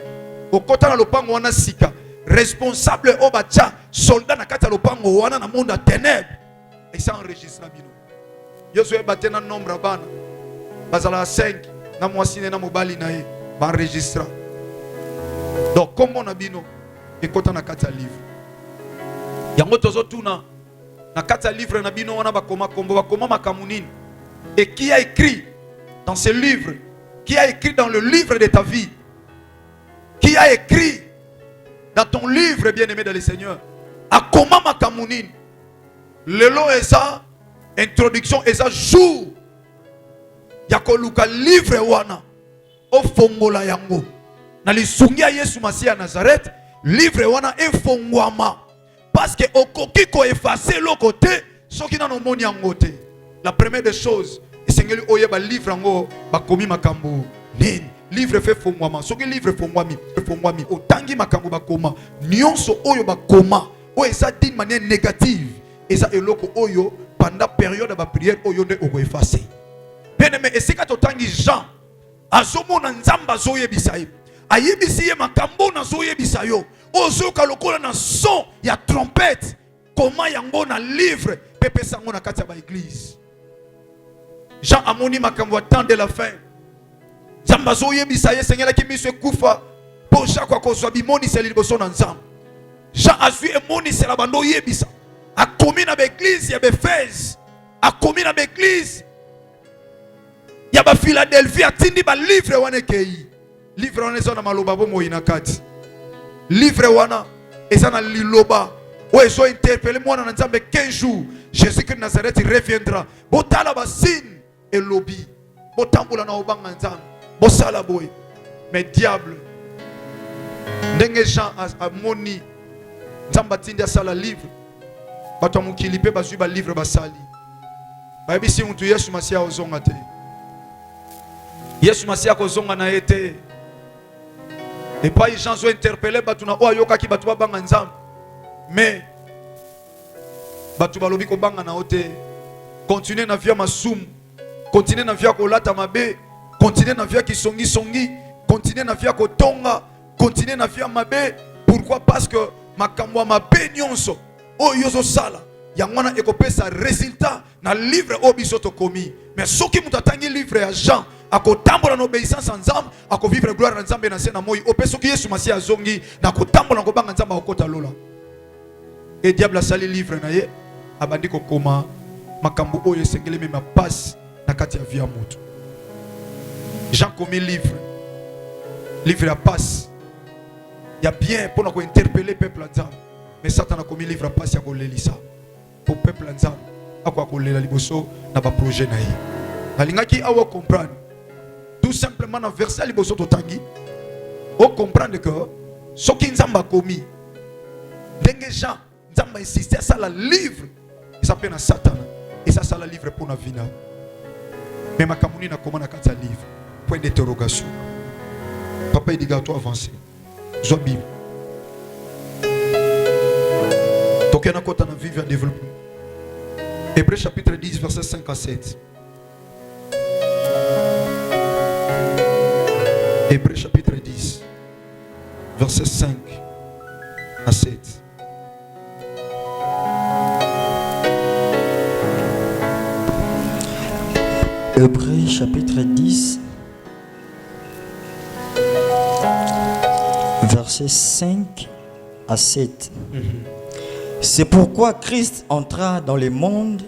D: okota na lopango wana sika responsable o bacha soldat na kata lopango wana na monde à ténèbres et ça enregistra bino yo so ebate na nombre bana bazala 5 na mwasine na mobali na ye ba enregistra donc comment na bino ekota na kata livre yango tozo tuna na kata livre na bino wana bakoma kombo bakoma makamunini et qui a écrit dans ce livre, qui a écrit dans le livre de ta vie, qui a écrit dans ton livre bien-aimé dans le Seigneur akoma makamunini lelo eza introduction eza jour ya koluka livre wana ofongola yango na lisungia Yesu Masia Nazareth livre wana efongwama parce que okoki ko effacer le côté soki na nomoni yango te. La première des choses esengeli oyeba livre yango bakomi makambo nini livre fait fongwama soki livre fongwami otangi makambo bakoma nyonso oyo bakoma oyo eza d'une manière négative eza eloko oyo pendant période ba prière oyo nde oko effacer. Bien aimé esika totangi Jean azomona nzamba zoyebisa ye ayebisi ye makambo na zoyebisa yo ozoka lokola na son ya trompette comment yango na livre pepe sango na kati ya ba église. Jean amoni makambo temps de la fin nzamba zoyebisa ye sengela ki miso ekufa po chaque fois kozwa bimoni seli liboso na nzamba. Jean azwi emoni sela bando yebisa akomi na ba église ya Befez akomi na ba église ya ba Philadelphie atindi ba livre wana kei livre wana eza na maloba bomo inakati livre wana eza na liloba o ezo interpeller mwana na nzambe 15 jours Jésus-Christ de Nazareth reviendra botala ba signe et lobby botambola na obanga nzambe bosala boy mais diable ndenge Jean amoni nzambe atindi asala livre bato mukili pe bazwi ba livre basali bayebisi mutu Yesu Masia ozonga te Yesu Masia kozonga na ete et pas les gens ont interpellé bato na oyoka ki bato banga nzambe mais Batu balobi ko banga na ote. Continuer na via masum. Continuer na via ko lata mabe. Continuer na via ki songi. Continuer na via ko tonga. Continuer na via mabe. Pourquoi? Parce que makambo mabe nyonso. O yozo sala. Yangwana ekopesa résultat na livre obiso to komi. Mais soki mutatangi livre ya Jean. Ako tambola na obéissance ensemble. Ako vivre gloire na nzambe na sena moi. Opeso ki Yesu masi azongi. Na ko tambola ko banga nzamba okota lola. Et diable a sali livre na ye. Abandi ko koma. Makambo oyo sengele me ma passe na kati ya via moto. Jean komi livre. Livre à passe. Il y a bien pour nous interpeller peuple ensemble. Mais Satan a commis livre à passe ya ko lelisa. Pour peuple ensemble. Akwa ko lela liboso na ba projet na ye. Alingaki awa comprendre. Tout simplement dans verset liboso to tangi. O comprendre que ce qui nzamba commis. Denge Jean nzamba insister ça la livre. Ça s'appelle na Satan. Et ça la livre pour na vina. Mais ma kamuni na comment na kata livre. Point d'interrogation. Papa il dit à toi avancer. Zoa Bible. Toké na kota na vivre en développement. Hébreux chapitre 10 verset 5 à 7. Hébreux chapitre 10 verset 5 à 7.
F: Hébreux chapitre 10 verset 5 à 7. C'est pourquoi Christ entra dans le monde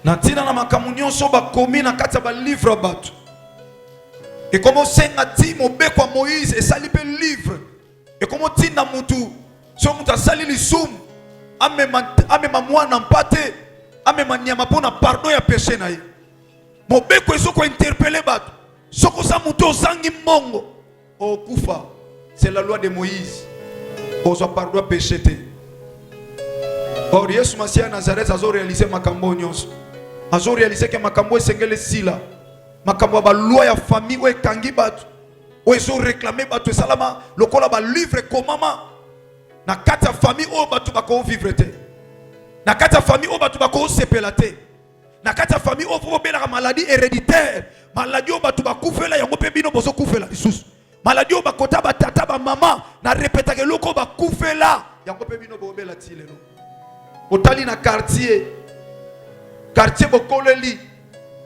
D: Natina na makamunyo so ba komi na kati ba livre batu. Et comment senga ti mobe kwa Moïse et sali pe livre. Et comment tina mutu so muta sali li sum amema mwana mpate amema nyama pona pardon ya péché na ye. Mobe ko so ko interpeller batu. Soko sa mutu zangi mongo. O kufa. C'est la loi de Moïse. Ozo pardon ya péché te. Or Yesu Masia Nazareth azo réaliser makambo nyonso. Azo réaliser que makambo esengele sila. Makambo ba loi ya famille o ekangi batu. O ezo réclamer batu salama lokola ba livre komama. Na kati ya famille o batu bako vivre te. Na kati ya famille o batu bako sepela te. Na kati ya famille o fo bela maladie héréditaire. Maladie o batu bakufela yango pe bino bozo kufela lisusu. Maladie o bakota ba tata ba mama na répéta ke loko bakufela yango pe bino bo bela ti lelo. Otali na quartier bokoleli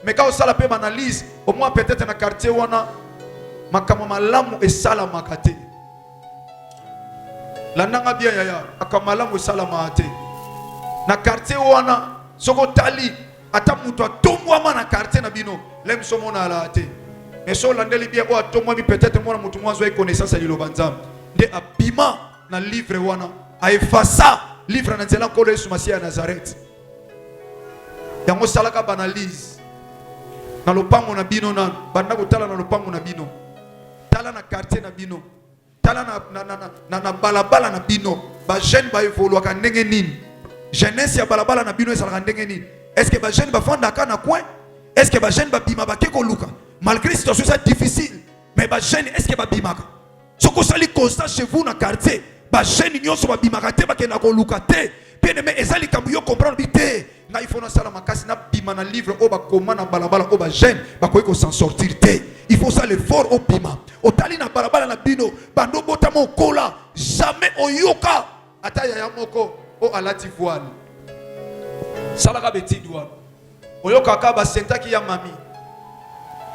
D: mais quand on sala pe analyse au moins peut-être na quartier wana makama malamu esala makate la nanga bien yaya akamalamu esala maate na quartier wana soko tali ata mutu atombwama na quartier na bino lem somona ala ate mais so landeli bien ko atombwami peut-être mwana mutu mwazo e connaissance ya lilobanza nde abima na livre wana a efasa livre na nzela kolo Yesu Masia ya Nazareth. Yango salaka banalise. Na lopango na bino na banda kotala na lopango na bino. Tala na quartier na bino. Tala na balabala na bino. Ba jeune ba evoluer ka ndenge nini? Jeunesse ya balabala na bino esalaka ndenge nini? Est-ce que ba jeune ba fanda ka na coin? Est-ce que ba jeune ba bima ba ke ko luka? Malgré situation ça difficile, mais ba jeune est-ce que ba bimaka? Soko sali constat chez vous na quartier. Ba jeune nyonso ba bimaka te ba ke na ko luka te. Bien aimé ezali kambu yo comprendre bité. Na il faut na sala makasi na bima na livre o ba koma na balabala o ba jeune ba ko s'en sortir te. Il faut ça l'effort au bima. O tali na balabala na bino bando bota mo kola jamais oyoka ata ya moko o alati voile. Sala ka beti douane. Oyoka ka ba sentaki ya mami.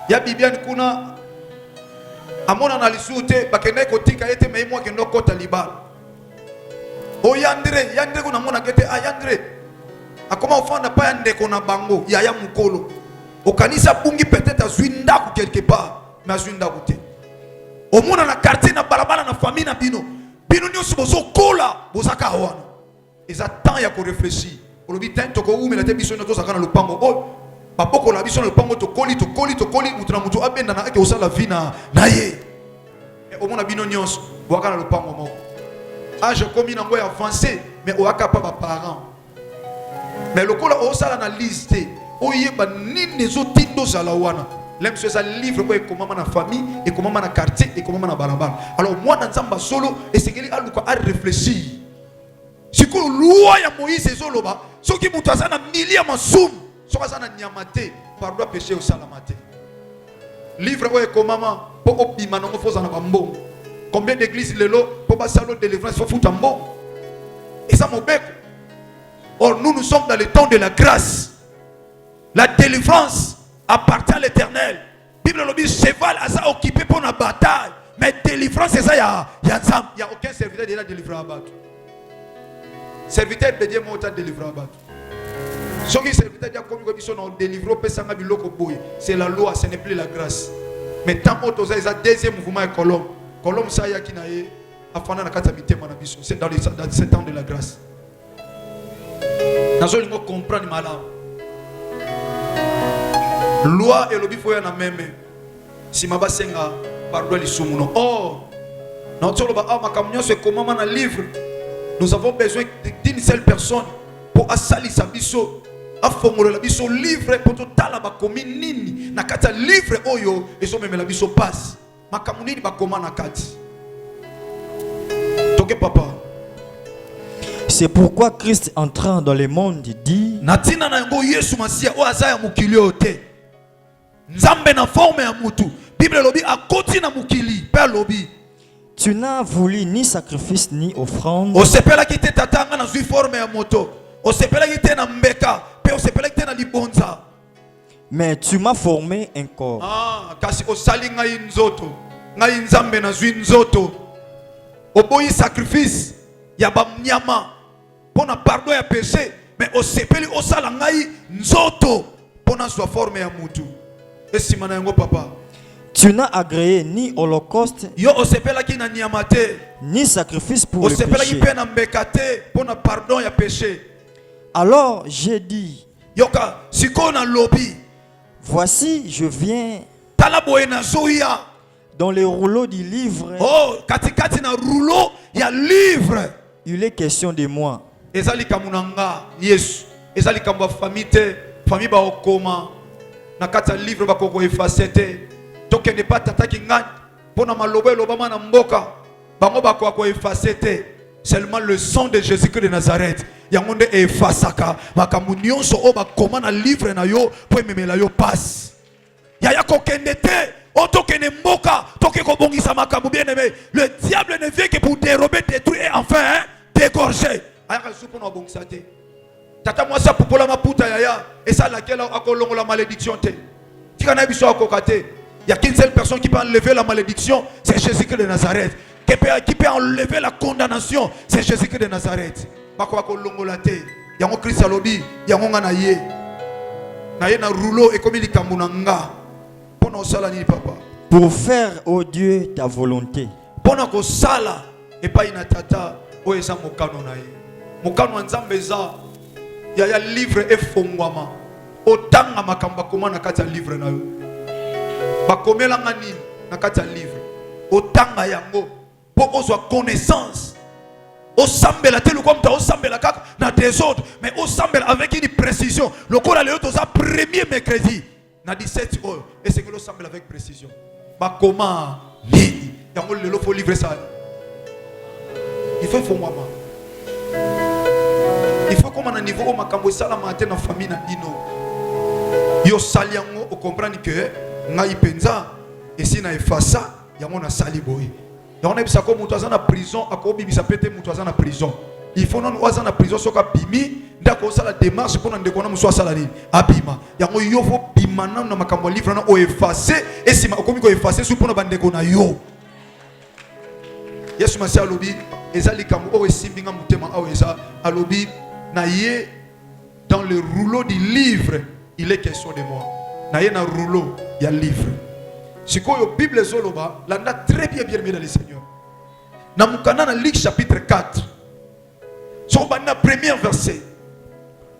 D: Ya bibiani kuna amona na lisute bakene kotika ete me moi kendo kota libala. O yandre kuna mona kete ayandre. Akoma ofanda pa yande kona bango ya mukolo. O kanisa bungi peut-être azwinda ku quelque part, mais azwinda ku te. O mona na quartier na balabala na famille na bino. Bino nyoso bozo kola bozaka wana. Eza temps ya ko réfléchir. O lobi tento ko umela te biso nyoto zakana lupango. O baboko la biso lupango to koli mutu na mutu abenda na ake osala vina na ye. Mais au mona bino nyonso bwaka na lupango moko. Âge comme nango ya avancé mais o aka pa ba parents. Mais le kola o sala na liste o yeba nini zo tindo zala wana. L'aime ce livre ko comment na famille et comment na quartier et comment na balabala. Alors moi dans nzamba solo et c'est que aluka a réfléchir. Si ko loi ya Moïse ezoloba ceux qui mutu aza na milliers masum soki aza na nyama te pardon péché osalama te. Livre oyo ekomama mpo obima nango fo ozala na bambongo. Combien d'églises lelo mpo basala délivrance fo futa mbongo eza mobeko. Or nous sommes dans le temps de la grâce. La délivrance appartient à l'Éternel. Bible lobi cheval aza occupé pour la bataille, mais délivrance c'est ça, il y a aucun serviteur de la délivrance à battre. Serviteur de Dieu m'a délivré à battre. Ce qui serviteur de Dieu comme ils sont délivrés pesanga biloko boy, c'est la loi, ce n'est plus la grâce. Mais tant que ça est deuxième mouvement est colombe. Colombe ça y a qui naé afana na kata mitema na biso. C'est dans ce temps de la grâce. Nazo lingo comprendre malamu. Loi et lobi foya na meme. Si maba senga pardon lisumuno. Or, notre loba a makamnyo se komama na livre. Nous avons besoin d'une seule personne pour asali sa biso. Afongolo la biso livre pour totala ba komi nini na kata livre oyo ezo meme la biso passe. Makamunini ba koma na kati. Toke papa.
F: C'est pourquoi Christ entrant dans le monde dit
D: Natina na ngo Yesu Masia o azaya mukili ote. Nzambe na forme ya mutu. Bible lobi akoti na mukili. Père lobi.
F: Tu n'as voulu ni sacrifice ni offrande.
D: O sepela ki te tatanga na zui forme ya moto. O sepela ki te na mbeka. Pe o sepela ki te na libonza.
F: Mais tu m'as formé un corps.
D: Ah, kasi o sali ngai nzoto. Ngai nzambe na zui nzoto. O boyi sacrifice ya ba mnyama. Pona pardon ya péché. Mais o sepeli o sala ngai nzoto. Pona sua forme ya mutu. Esimana yango papa.
F: Tu n'as agréé ni holocauste
D: Yo o sepela ki na nyama te.
F: ni sacrifice pour
D: O
F: le
D: sepela ki
F: péché.
D: pe na mbeka te. Pona pardon ya péché.
F: Alors j'ai dit,
D: Yoka siko na lobi.
F: voici je viens
D: Tala boye na zoya.
F: dans les rouleaux du livre.
D: Oh, katikati na rouleau ya livre.
F: Il est question de moi.
D: Ezali kamunanga Yesu. Ezali kamba famille te, famille ba okoma. Na kata livre ba koko effacer te. Toke ne pas tataki ngani. Pona malobo elobama na mboka. Bango ba ko effacer te. Seulement le sang de Jésus-Christ de Nazareth. Yangonde effacaka. Makambu nyonso o ba koma na livre na yo po memela yo passe. Yaya kokende te. Otokene mboka. Toke ko bongisa makambu bien aimé. Le diable ne vient que pour dérober, détruire et enfin dégorger. Ayaka supo na bongisa te. Tata moi ça popola maputa yaya. Et ça laquelle akolongo la malédiction te. Tika na biso akokate. Il n'y a qu'une seule personne qui peut enlever la malédiction, c'est Jésus-Christ de Nazareth. Qui peut enlever la condamnation, c'est Jésus-Christ de Nazareth. Bako kolongo la te. Yango Christ alobi, yango nga na ye. Na ye na rouleau et comme il kambu na nga. Pona osala ni papa.
F: Pour faire, ô Dieu, ta volonté.
D: Pona ko sala et pas ina tata o eza mokano na ye. Mokano nzambe za ya livre efongwama. Otanga makamba koma na kata livre na yo. Bakomela ngani na kata livre. Otanga yango po ozwa connaissance. Osambela te comme ta osambela kaka na désordre, mais osambela avec une précision. Le corps a le toza premier mercredi na 17 heures et c'est que l'osambela avec précision. Bakoma nini yango lelo faut livrer ça. Il faut fongwama. Il faut comme un niveau au makambo sala matin na famille na dino. Yo sali yango o comprendre que ngai penza et si na efasa yango na sali boy. Donc on a ko mutu azana prison akobi bisa pete mutu azana prison. Il faut non azana prison soka bimi ndako sala démarche pour ndeko na muso sala ni abima. Yango yo fo bimana na makambo livre na o effacer et si makomi ko effacer sou pona bandeko na yo. Yesu masia lobi ezali kambo o esimbinga mutema o eza alobi na ye dans le rouleau du livre il est question de moi. Na ye na rouleau il y a livre. Sikoyo Bible zoloba landa très bien dans le Seigneur. Na mukana na Luc chapitre 4. So bana premier verset.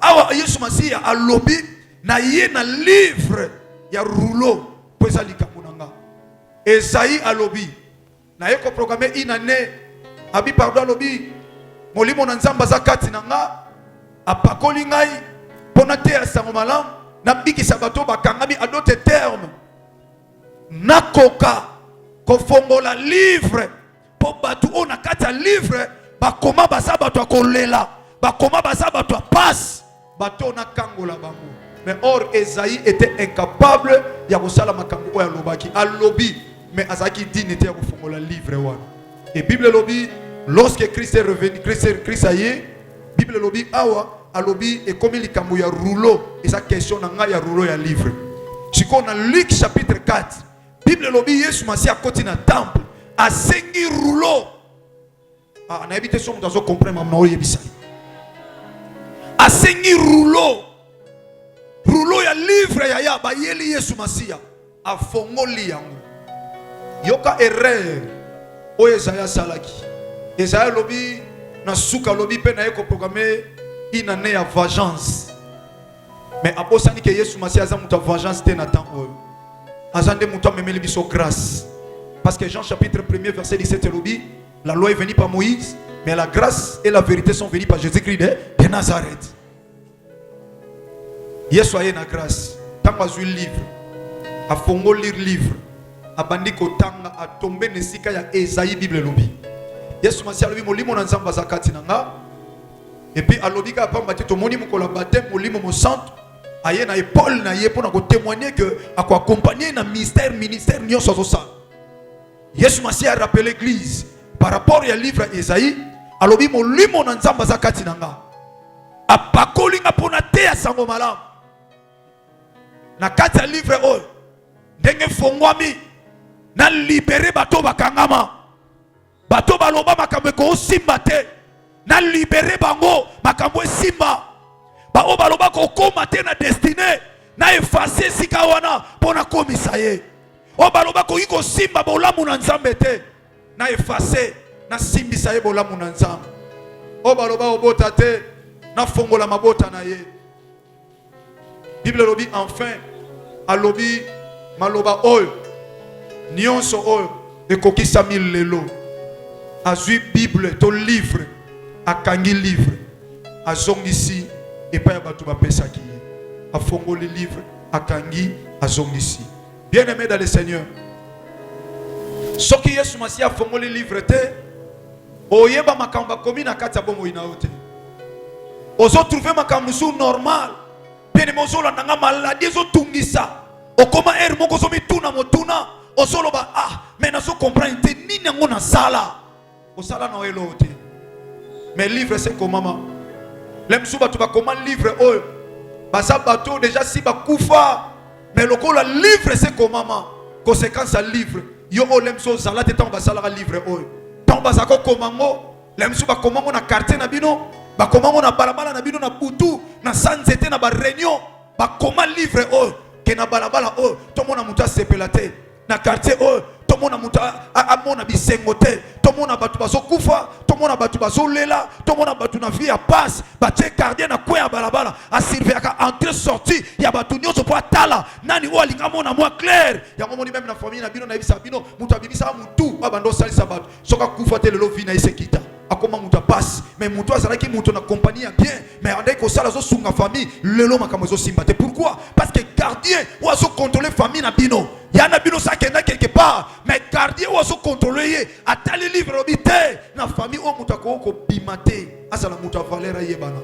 D: Awa Yesu Masia alobi na ye na livre ya rouleau po ezali kamunanga. Esaïe alobi na ye ko programmer une année abi pardon alobi molimo na nzamba za kati nanga apakoli ngai pona te ya sango malamu na bikisa bato bakangami à d'autres termes. Nakoka kofongola livre po batu ona kata livre bakoma baza bato akolela bakoma baza bato passe bato na kangola bango. Mais or Esaïe était incapable ya kosala makambo ya lobaki alobi mais azaki dit n'était ya kofongola livre wana. Et Bible lobi lorsque Christ est revenu, Christ aye, Bible lobi awa alobi et comme il likambo ya rouleau et sa question na nga ya rouleau ya livre. Si qu'on a Luc chapitre 4, Bible lobi Yesu masi a koti na temple a sengi rouleau. Ah na habité son dans comprendre mamna o yebisa. A sengi rouleau. Rouleau ya livre ya ba yeli Yesu masi a fongoli yango. Yoka erreur o Esaïe salaki. Esaïe lobi na suka lobi pe na eko programmer une année ya vengeance. Mais abosani ke Yesu masi aza muta vengeance te na temps oyo. Azande muta memeli biso grâce. Parce que Jean chapitre 1er verset 17 lobi la loi est venue par Moïse mais la grâce et la vérité sont venues par Jésus-Christ de Nazareth. Yesu aye na grâce. Tant azui livre a fongo lire livre a bandi kotanga a tomber nesika ya Esaïe Bible lobi. Yesu masi alobi molimo na nzamba zakati nanga. Et puis alobi ka pamba te tomoni mokola baptême molimo mo centre aye na épaule na ye pour na témoigner que a ko accompagner na ministère nyonso so ça. Yesu masi a rappelé l'église par rapport au livre Esaïe alobi molimo na nzamba zakati nanga. A pakolinga pona te ya sango malamu. Na kati ya livre oyo ndenge fongwami na libéré bato bakangama bato baloba makambo ko simba te na libéré bango makambo simba ba o baloba ko koma te na destiné na effacer sika wana pona komisa ye o baloba ko iko simba bolamu na nzambe te na effacer na simbisa ye bolamu na nzambe o baloba obota te na fongola mabota na ye. Bible lobi enfin alobi maloba oyo nyonso oyo ekokisa mille lelo azui Bible to livre akangi livre azongisi epai ya bato bapesaki ye afongoli livre akangi azongisi. Bien aimé dans le Seigneur, soki Yesu masi afongoli livre te oyeba makambo komi na kati ya bomoi na yo te ozo trouver makambo su normal pene mozolo nanga maladie zo tungisa okoma er moko zo mituna motuna ozoloba ah mais nazo comprendre te nini yango na sala osala na elo te. Mais livre c'est comment maman lemsu batu ba comment livre oyo basa bato déjà si ba kufa mais lokola livre c'est comment maman conséquence à livre yo o lemso zala te tant basala livre oyo tant basako komango lemsu ba komango na quartier na bino ba komango na balabala na bino na butu na sanzete na ba réunion ba koma livre oyo ke na balabala oyo to mona muta sepela te na quartier oyo to mona muta amona bisengo te to mona batu bazo kufa to mona batu bazo lela to mona batu na vie ya passe ba tie gardien na kwa ya balabala a surveiller ka entrée sortie ya batu nyonso po atala nani o alinga mona moi clair ya ngomoni même na famille na bino na bisa bino muta bibisa mutu ba bando salisa batu soka kufa te lelo vie na isekita akoma muta passe mais mutu azalaki mutu na compagnie bien mais andai ko sala zo sunga famille lelo makambo zo simba te. Pourquoi? Parce que gardien ou azo contrôler famille na bino yana bino sa kenda quelque part mais gardien ou azo contrôler atali livre obité na famille o muta ko bimate asala muta valeur yebana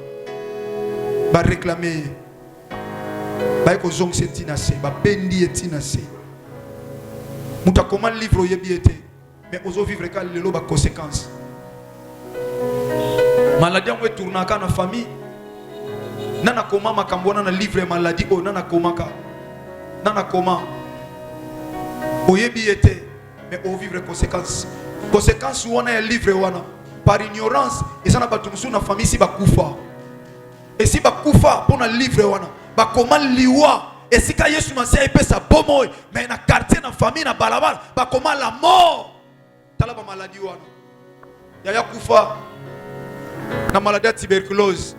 D: ba réclamer ba ko zong sentina se ba bendi etina se muta comment livre yebiete mais ozo vivre ka lelo ba conséquences maladie on tourna ka na famille nana koma makambo na livre maladie o nana koma ka nana koma oyebi ete mais o vivre conséquences wana ya livre wana par ignorance et ça na batu musu na famille si bakufa et si bakufa pona livre wana bakoma liwa et si ka Yesu masia epesa bomo mais na quartier na famille na balabala bakoma la mort tala ba maladie wana ya kufa na maladie ya tuberculose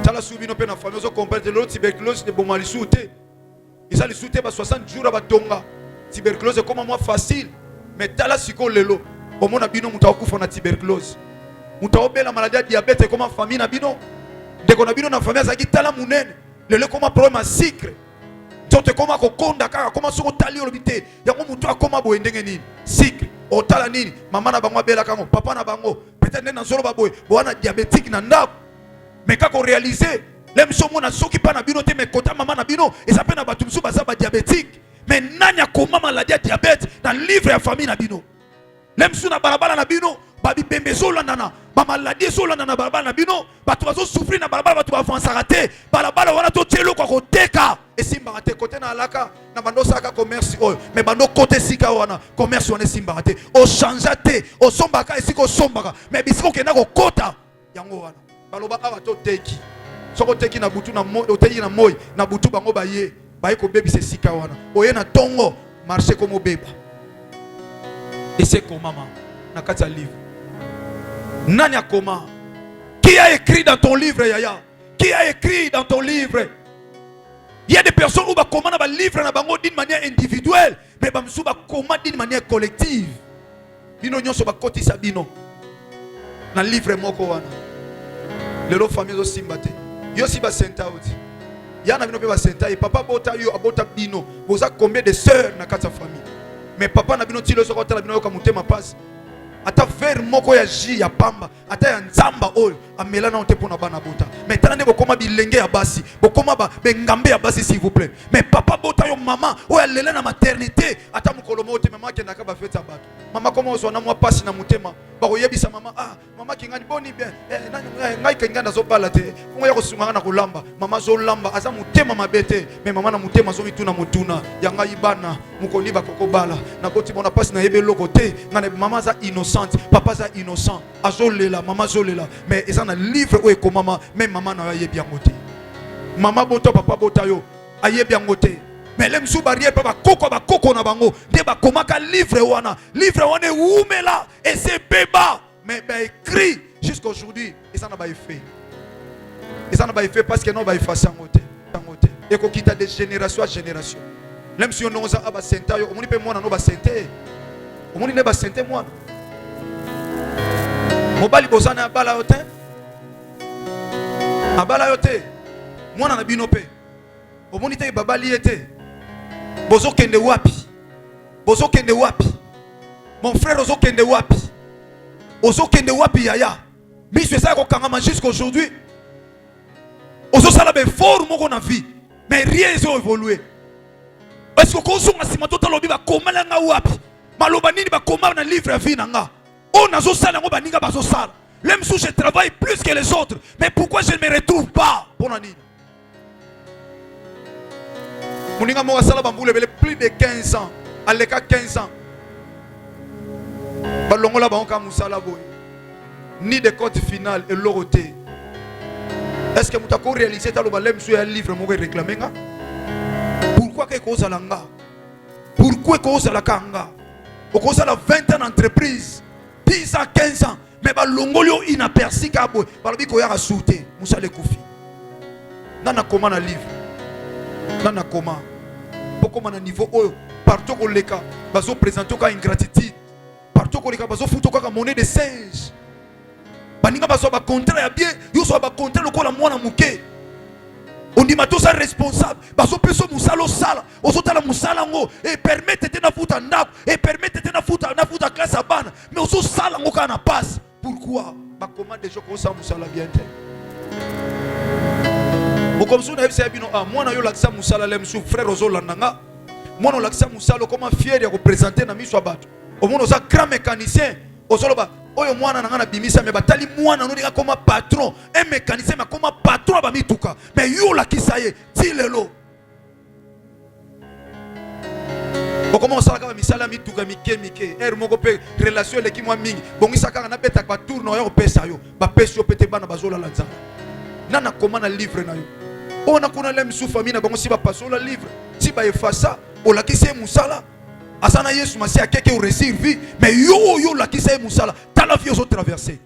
D: tala subino pe na famille zo comprendre le tuberculose de bomali souté ils ali souté ba 60 jours ba tonga tuberculose comme moi facile mais tala siko lelo omona bino muta okufa na tuberculose muta obela maladie ya diabète comme famille na bino de na bino na famille azaki tala munene lelo comme problème à sucre tote koma kokonda kaka koma soko tali olobité yango mutu akoma boye ndenge nini sucre otala nini mama na bango abela kango papa na bango peut-être na zolo baboye bona diabétique na ndako Mais quand on réalise, les gens na soki pa na bino te mais kota maman na bino et ça peut na batumsu baza ba diabétique. Mais nanya koma maladie à diabète dans le livre ya famille na bino. Les gens na balabala na bino babi bembezo landana ba maladie so landana balabala na bino batu bazo souffrir na balabala batu avancer raté balabala wana to tielo kwa koteka et simba raté côté na alaka na bando saka commerce oyo mais bando côté sika wana commerce wana simba raté o changer te o sombaka esiko sombaka mais bisiko kenda ko kota yango wana baloba awa to teki soko teki na butu na mo oteki na moyi na butu bango baye baye ko bebisa sika wana oye na tongo marché comme beba et c'est comment maman na kata livre nani akoma qui a écrit dans ton livre yaya qui a écrit dans ton livre il y a des personnes où ba komana ba livre na bango d'une manière individuelle mais ba msu ba komana d'une manière collective bino nyonso ba kotisa bino na livre moko wana lelo famille zo simbate yo si ba senta oti yana bino pe ba senta et papa bota yo abota bino boza combien de sœurs na kata famille mais papa na bino tilo so kota na bino ka mutema passe ata ver moko ya ji ya pamba ata ya nzamba oyo amela na onte pona bana bota mais tande bokoma bilenge ya basi bokoma ba bengambe ya basi s'il vous plaît mais papa bota yo mama oyo lele na maternité ata mukolo mote mama ke ndaka ba feta bato mama koma ozo na mwa pasi na mutema ba koyebisa mama mama kingani boni bien ngai kenganda zo bala te ngo ya kosunga na kolamba mama zo lamba aza mutema mabete mais mama na mutema zo mituna mutuna ya ngai bana mukoli ba kokobala na koti bona pasi na yebe loko te ngana mama za innocente papa za innocent azolela mama zolela mais ils ont un livre où est comme maman même maman na yé bien côté maman boto papa botayo ayé bien côté mais les msou barrière ba koko na bango de ba komaka livre wana oumela et c'est béba mais ba écrit jusqu'à aujourd'hui ils en a ba effet parce que non ba effacer ngote et ko kita de génération à génération les msou non za ba senta yo omoni pe mwana no ba senté omoni ne ba senté mwana mobali bozana ya bala yote abala yote mwana na bino pe omoni te babali ete bozo kende wapi mon frère ozo kende wapi yaya miso esa ko kangama jusqu'aujourd'hui ozo sala be fort moko na vie mais rien n'a évolué parce que ko zonga sima tota lobi ba komala nga wapi maloba nini ba komala na livre ya vie na nga. On a Même si je travaille plus que les autres, mais pourquoi je ne me retrouve pas? Plus de 15 ans, à l'écart 15 ans. Ni de compte final et l'oroté. Est-ce que vous avez réalisé que vous avez un livre qui réclamé? Pourquoi que vous avez Pourquoi que vous avez Vous avez 20 ans d'entreprise. 10 ans, 15 ans, mais l'ongolio inaperçu kabo, balobi ko yaka souté, musa le koufi. Nana comment na livre. Nana comment. Pourquoi na niveau oyo partout ko leka, bazo présenter ka ingratitude. Partout ko leka bazo futo ka monnaie de singe. Baninga bazo ba contrat ya bien, yo so ba contrat lokola mwana muke. On dit mato ça responsable, bazo peso musalo sala, osotala musala ngo et permettre te na futa ndako et permettre te na futa classe à ban, mais oso sala ngo kana passe. Pourquoi? Ba commande des gens ko sa musala bien te. Bo comme ça na ebisa bino mwana yo lakisa musala le msu frère ozo landanga. Mwana lakisa musala comment fier ya ko présenter na miso bato. Au monde oza grand mécanicien, ozoloba oyo mwana nanga bimisa me batali mwana no dinga comme patron un mécanicien mais comme patron ba mituka mais yo la kisaye ti lelo o comment ça ka misala mituka mike moko pe relation le ki mwa mingi bongisa kaka na beta ba tourno yo pesa yo ba pesa yo pete bana bazola la nzala nana comment na livre na yo ona kuna le msu famille na bango si ba pasola livre si ba efasa o la kise musala asana Yesu masi a quelqu'un réussir vie mais yo la kisa musala ta la vie aux traversé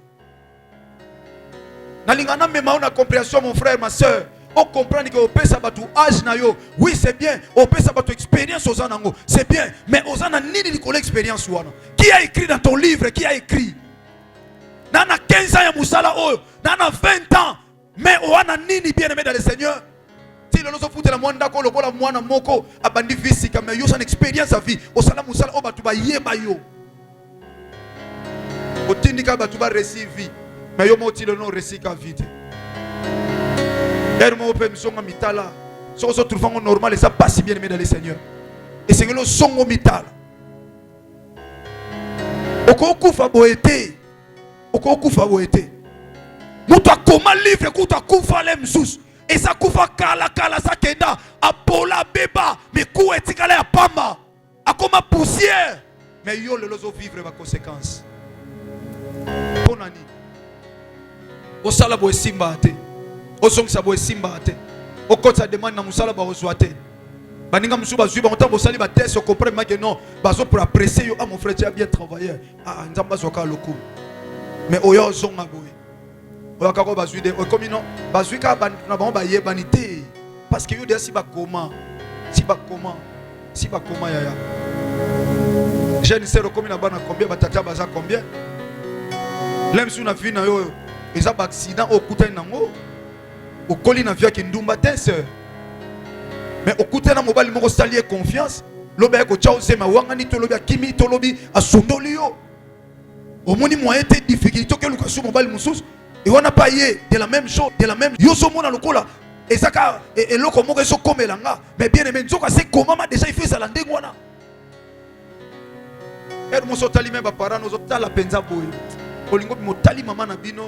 D: na lingana même on a compréhension mon frère ma soeur on comprend que au pesa batu âge na yo oui c'est bien au pesa batu expérience aux anango c'est bien mais aux ana nini ni l'expérience wana qui a écrit dans ton livre qui a écrit nana 15 ans ya musala oyo nana 20 ans mais o ana nini bien aimé dans le Seigneur. Si le noso foute la mwanda ko lokola mwana moko abandi visika mais yo son expérience à vie au sala musala o batu ba yeba yo otindika batu ba receive vie mais yo moti le non resika vite Hermo pe misonga mitala. So so trouvant normal et ça pas si bien aimé dans le Seigneur. Et Seigneur le songo mitala. Okokufa boete. Okokufa boete. Mutu akoma livre kuta kufa le msusu. Et ça kufa kala ça kenda apola beba mais ku etikala ya pamba. Akoma poussière. Mais yo le lozo vivre ba conséquence. Ponani. Osala bo simba te. Osongisa bo simba te. Okota demande na musala ba ozwa te. Baninga musuba zui ba ntambo sali ba test comprendre ma que non, bazo pour apprécier yo mon frère tu as bien travaillé. Ah nzamba zoka loko. Mais oyo zonga boy. Oyo kako bazui de comme non, bazui ka ban na ba yebanité parce que yo de si ba comment yaya. Je ne sais pas combien combien batata baza combien. Lem sou na vie na yo eza ba accident au kuta nango. Au coli na vie ki ndumba te sœur. Mais au côté na mobile moko salier confiance, lobe ko chao sema wangani to lobi akimi to lobi asundoli yo. Au moni moyen te difficulté que luka sur mobile musus et on a pas yé de la même chose, de la même yo so mona lokola et ça ka et loko moko so komelanga mais bien aimé nzoka c'est comment déjà il fait ça la ndengwana. Et mo so tali même parents no so tala penza boy. Olingo mo tali mama na bino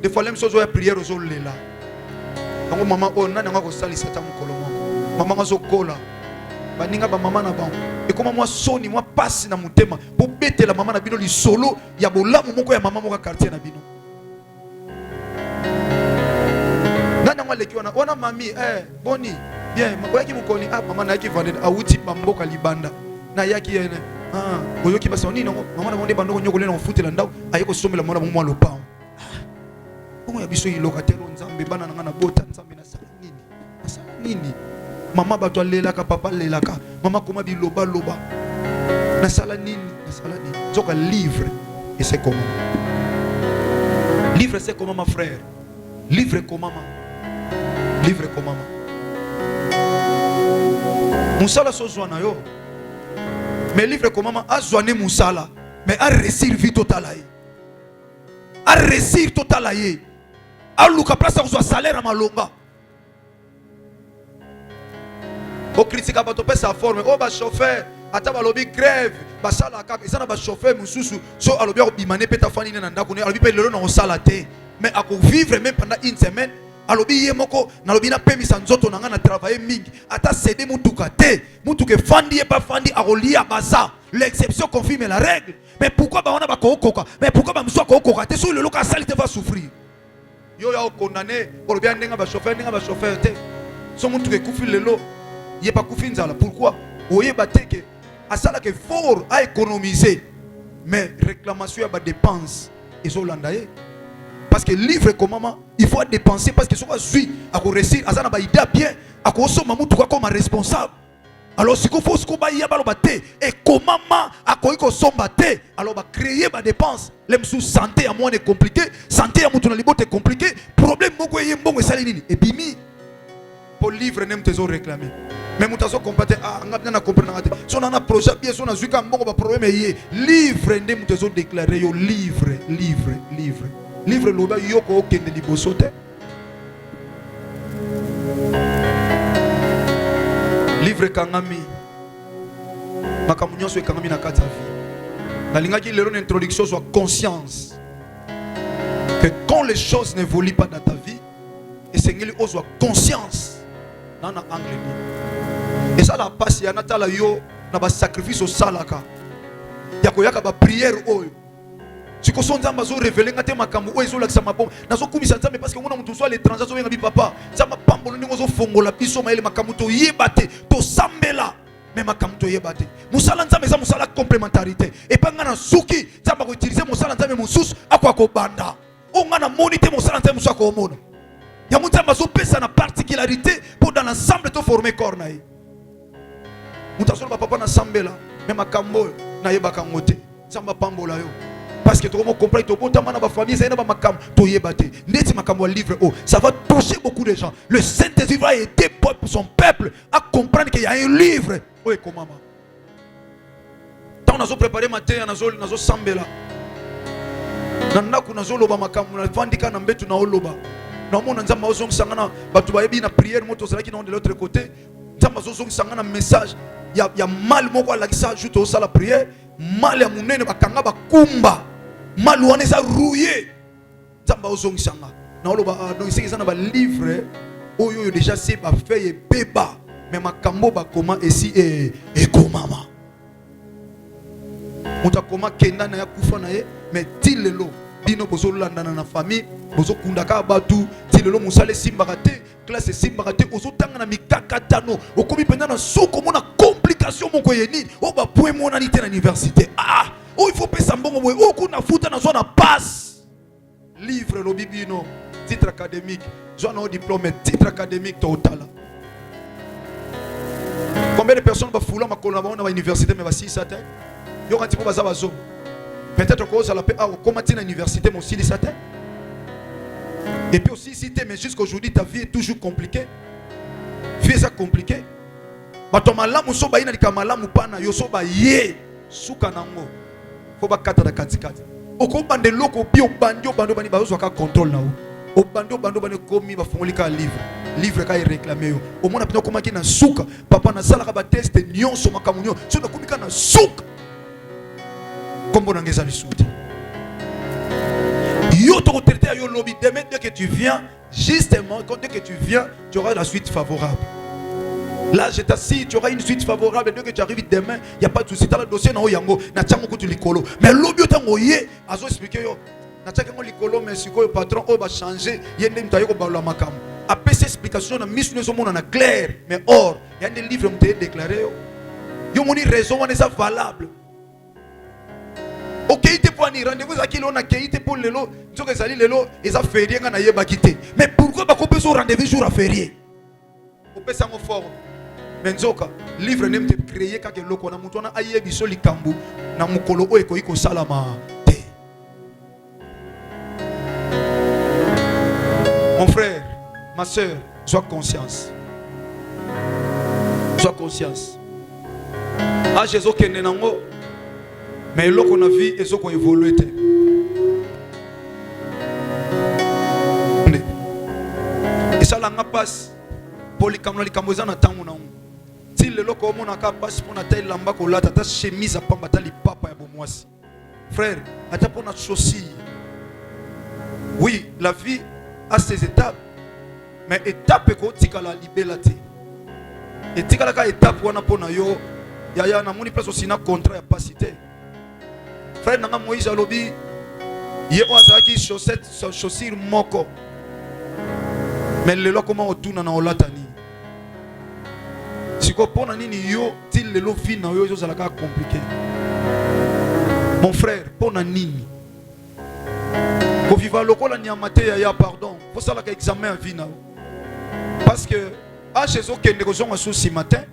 D: des fois même chose ya prière zo lela. Donc maman on na nga ko salisa ta mukolo moko. Maman zo kola. Baninga ba maman na bango. Et comment moi soni moi passe na mutema pour bete la maman na bino li solo ya bolamu moko ya maman moko quartier na bino. Nana ngwa leki wana mami boni bien yaki mukoni maman na yaki vendre awuti bamboka libanda na yaki ene oyoki basa nini maman na monde bando nyokole na futela ndaw ayeko somela mona mwa lopao. Bongo ya biso ilokatelo nzambe bana na ngana bota nzambe na sala nini? Asala nini? Mama bato lelaka papa lelaka. Mama koma biloba loba. Na sala nini? Na sala nini? Zoka livre et c'est comment? Livre c'est comment ma frère? Livre comment maman? Livre comment maman? Musala so zwana yo. Mais livre comment maman a zwané musala mais a réussir vie totale. A réussir totale. Aluka place à un salaire à malonga. Au critique à bateau sa forme. Oh, bah chauffeur, ata balobi grève, bah sala kaka. Ils ont ba chauffeur mususu. So alobi obimane peta fani nanda kone. Alobi pe lelo na salate. Mais à vivre même pendant une semaine. Alobi yemoko na lobi na pemi sanzoto na ngana travailler mingi. Ata céder mutuka te. Mutuke fandi et pas fandi a relia baza. L'exception confirme la règle. Mais pourquoi bah on a ba kokoka? Mais pourquoi bah mswa kokoka? Te so le loka sali te va souffrir. Yo ya condamné pour bien ndenga ba chauffeur te so muntu ke kufi lelo yé pas kufi nzala. Pourquoi oye bateke asala ke fort à économiser mais réclamation ya ba dépense ezo landaye parce que livre comme maman il faut dépenser parce que so va suit à ko réussir asana ba idée bien à ko so mamutu kwa comme responsable. Alors si ko faut ko ba ya balo baté et comment maman a ko iko somba te alors ba créer ba dépense les sous santé à moins compliqué santé à mutu na libote compliqué problème moko yé mbongo sali nini et bimi pour livre nem tezo réclamer mais mutu so compater ngabna na comprendre ngate so na projet bien so na zuka mbongo ba problème yé livre ndem tezo déclarer yo livre loba yoko okende liboso te. Livre kangami makamunyoso e kangami na kata vie. La lingaki lero introduction soit conscience que quand les choses n'évoluent pas dans ta vie et sengeli ozwa conscience dans na anglais. Et ça la passe ya natala yo na ba sacrifice au salaka. Ya koyaka ba prière oyo. Si ko sonza mazo révéler ngate makambo oyo ezolakisa mabom. Nazo kumisa nzambe parce que ngona mutu so l'étranger so yenga bi papa. Nzamba pambolo ningo zo fongola biso maele makambo to yebate to sambela. Mais makambo to yebate. Musala nzambe za musala complémentarité. Et pas ngana suki nzamba ko utiliser musala nzambe mususu akwa ko banda. O ngana monite musala nzambe mususu ko mona. Ya mutsamba zo pesa na particularité pour dans l'ensemble to former corps na ye. Mutaso ba papa na sambela. Mais makambo na yebaka ngote. Nzamba pambola yo. Parce que tu comprends, tu as ma famille, ça va toucher beaucoup de gens. Le Saint-Esprit va aider son peuple à comprendre qu'il y a un livre. Oui, comment? Tant nous avons préparé matin, nous avons sambela. Nous avons loba makambo, nous avons loba. naomona nzambe azongisanga na bato bayebi na prière moto ozalaki na de l'autre côté nzambe azongisanga na message ya mal moko alakisa juste osala prière mal ya munene bakanga bakumba mal wana eza rouillé nzambe azongisanga naoloba donc ici eza na ba livre oyo déjà c'est ba feuille beba mais makambo bakoma esi ekomama muta koma kenda na ya kufa na ye mais tilelo bino bozo landana na famille bozo kundaka batu tilelo musale simbaka te classe simbaka te ozo tanga na mikakatano okomi penda na soko mona complication moko yeni o ba point mona ni te na université o il faut pesa mbongo boy o kuna futa na zona passe livre lo bibino titre académique zona o diplôme titre académique total. Combien de personnes bafoula makolo na université mais basi ça te yo quand tu peux baza bazo peut-être que ça la paix comment tu na université mon si ça te et puis aussi si tu mais jusqu'aujourd'hui ta vie est toujours compliquée vie ça compliqué bato malamu so baina likamalamu pana yo so ba ye suka nango faut ba kata da katikati okobande loko bio bandio bando bani bazo ka contrôle na o bando bani komi ba fongoli ka livre ka réclamer yo au mona pino komaki na suka papa na sala ka ba test nyonso makamunyo so na komika na suka kombo na ngeza lisuti yo to traiter yo lobby demain dès que tu viens justement dès que tu viens tu auras la suite favorable. Là, je t'assure, tu auras une suite favorable. Dès que tu arrives demain, il n'y a pas de souci. Tu as le dossier dans Oyango, na tchango kutu likolo. Mais l'obio tango ye, azo expliquer yo. Na tchango likolo, mais si le patron va changer, yende mtaye ko balula makam. Après ces explications, na misu ne somona na clair, mais or, il y a des livres m'te déclaré yo. Yo moni raison on est valable. OK, il pour un rendez-vous à qui l'on a quitté pour lelo, nzoka ezali lelo, eza férié nga na yeba kité. Mais pourquoi ba ko beso rendez-vous jour à férié? Au pesa mo fort. Menzoka livre nem te créer kake loko na mutu na ayebi so likambu na mukolo o eko iko salama te. Mon frère, ma soeur, sois conscience. Sois conscience. Ah Jésus kende nango mais loko na vie ezoko évoluer te. Et ça la nga passe pour likambo likambo za na tango na si le loko omona ka passe pour na taille lamba ko lata ta chemise a pamba ta lipapa ya bomwasi frère ata pour na chaussure. Oui, la vie a ses étapes mais étape ko tikala libela te et tikala ka étape wana pona yo ya na moni place aussi na contrat ya pasité frère nanga Moïse alobi ye ozaki chaussette chaussure moko mais le loko ma otuna na olatani si kopona nini yo til lelo fi na yo zo la ka compliqué. Mon frère pona nini ko viva lokola nyamate ya pardon faut ça la ka examen en vie na parce que a Jésus kende ko zonga souci matin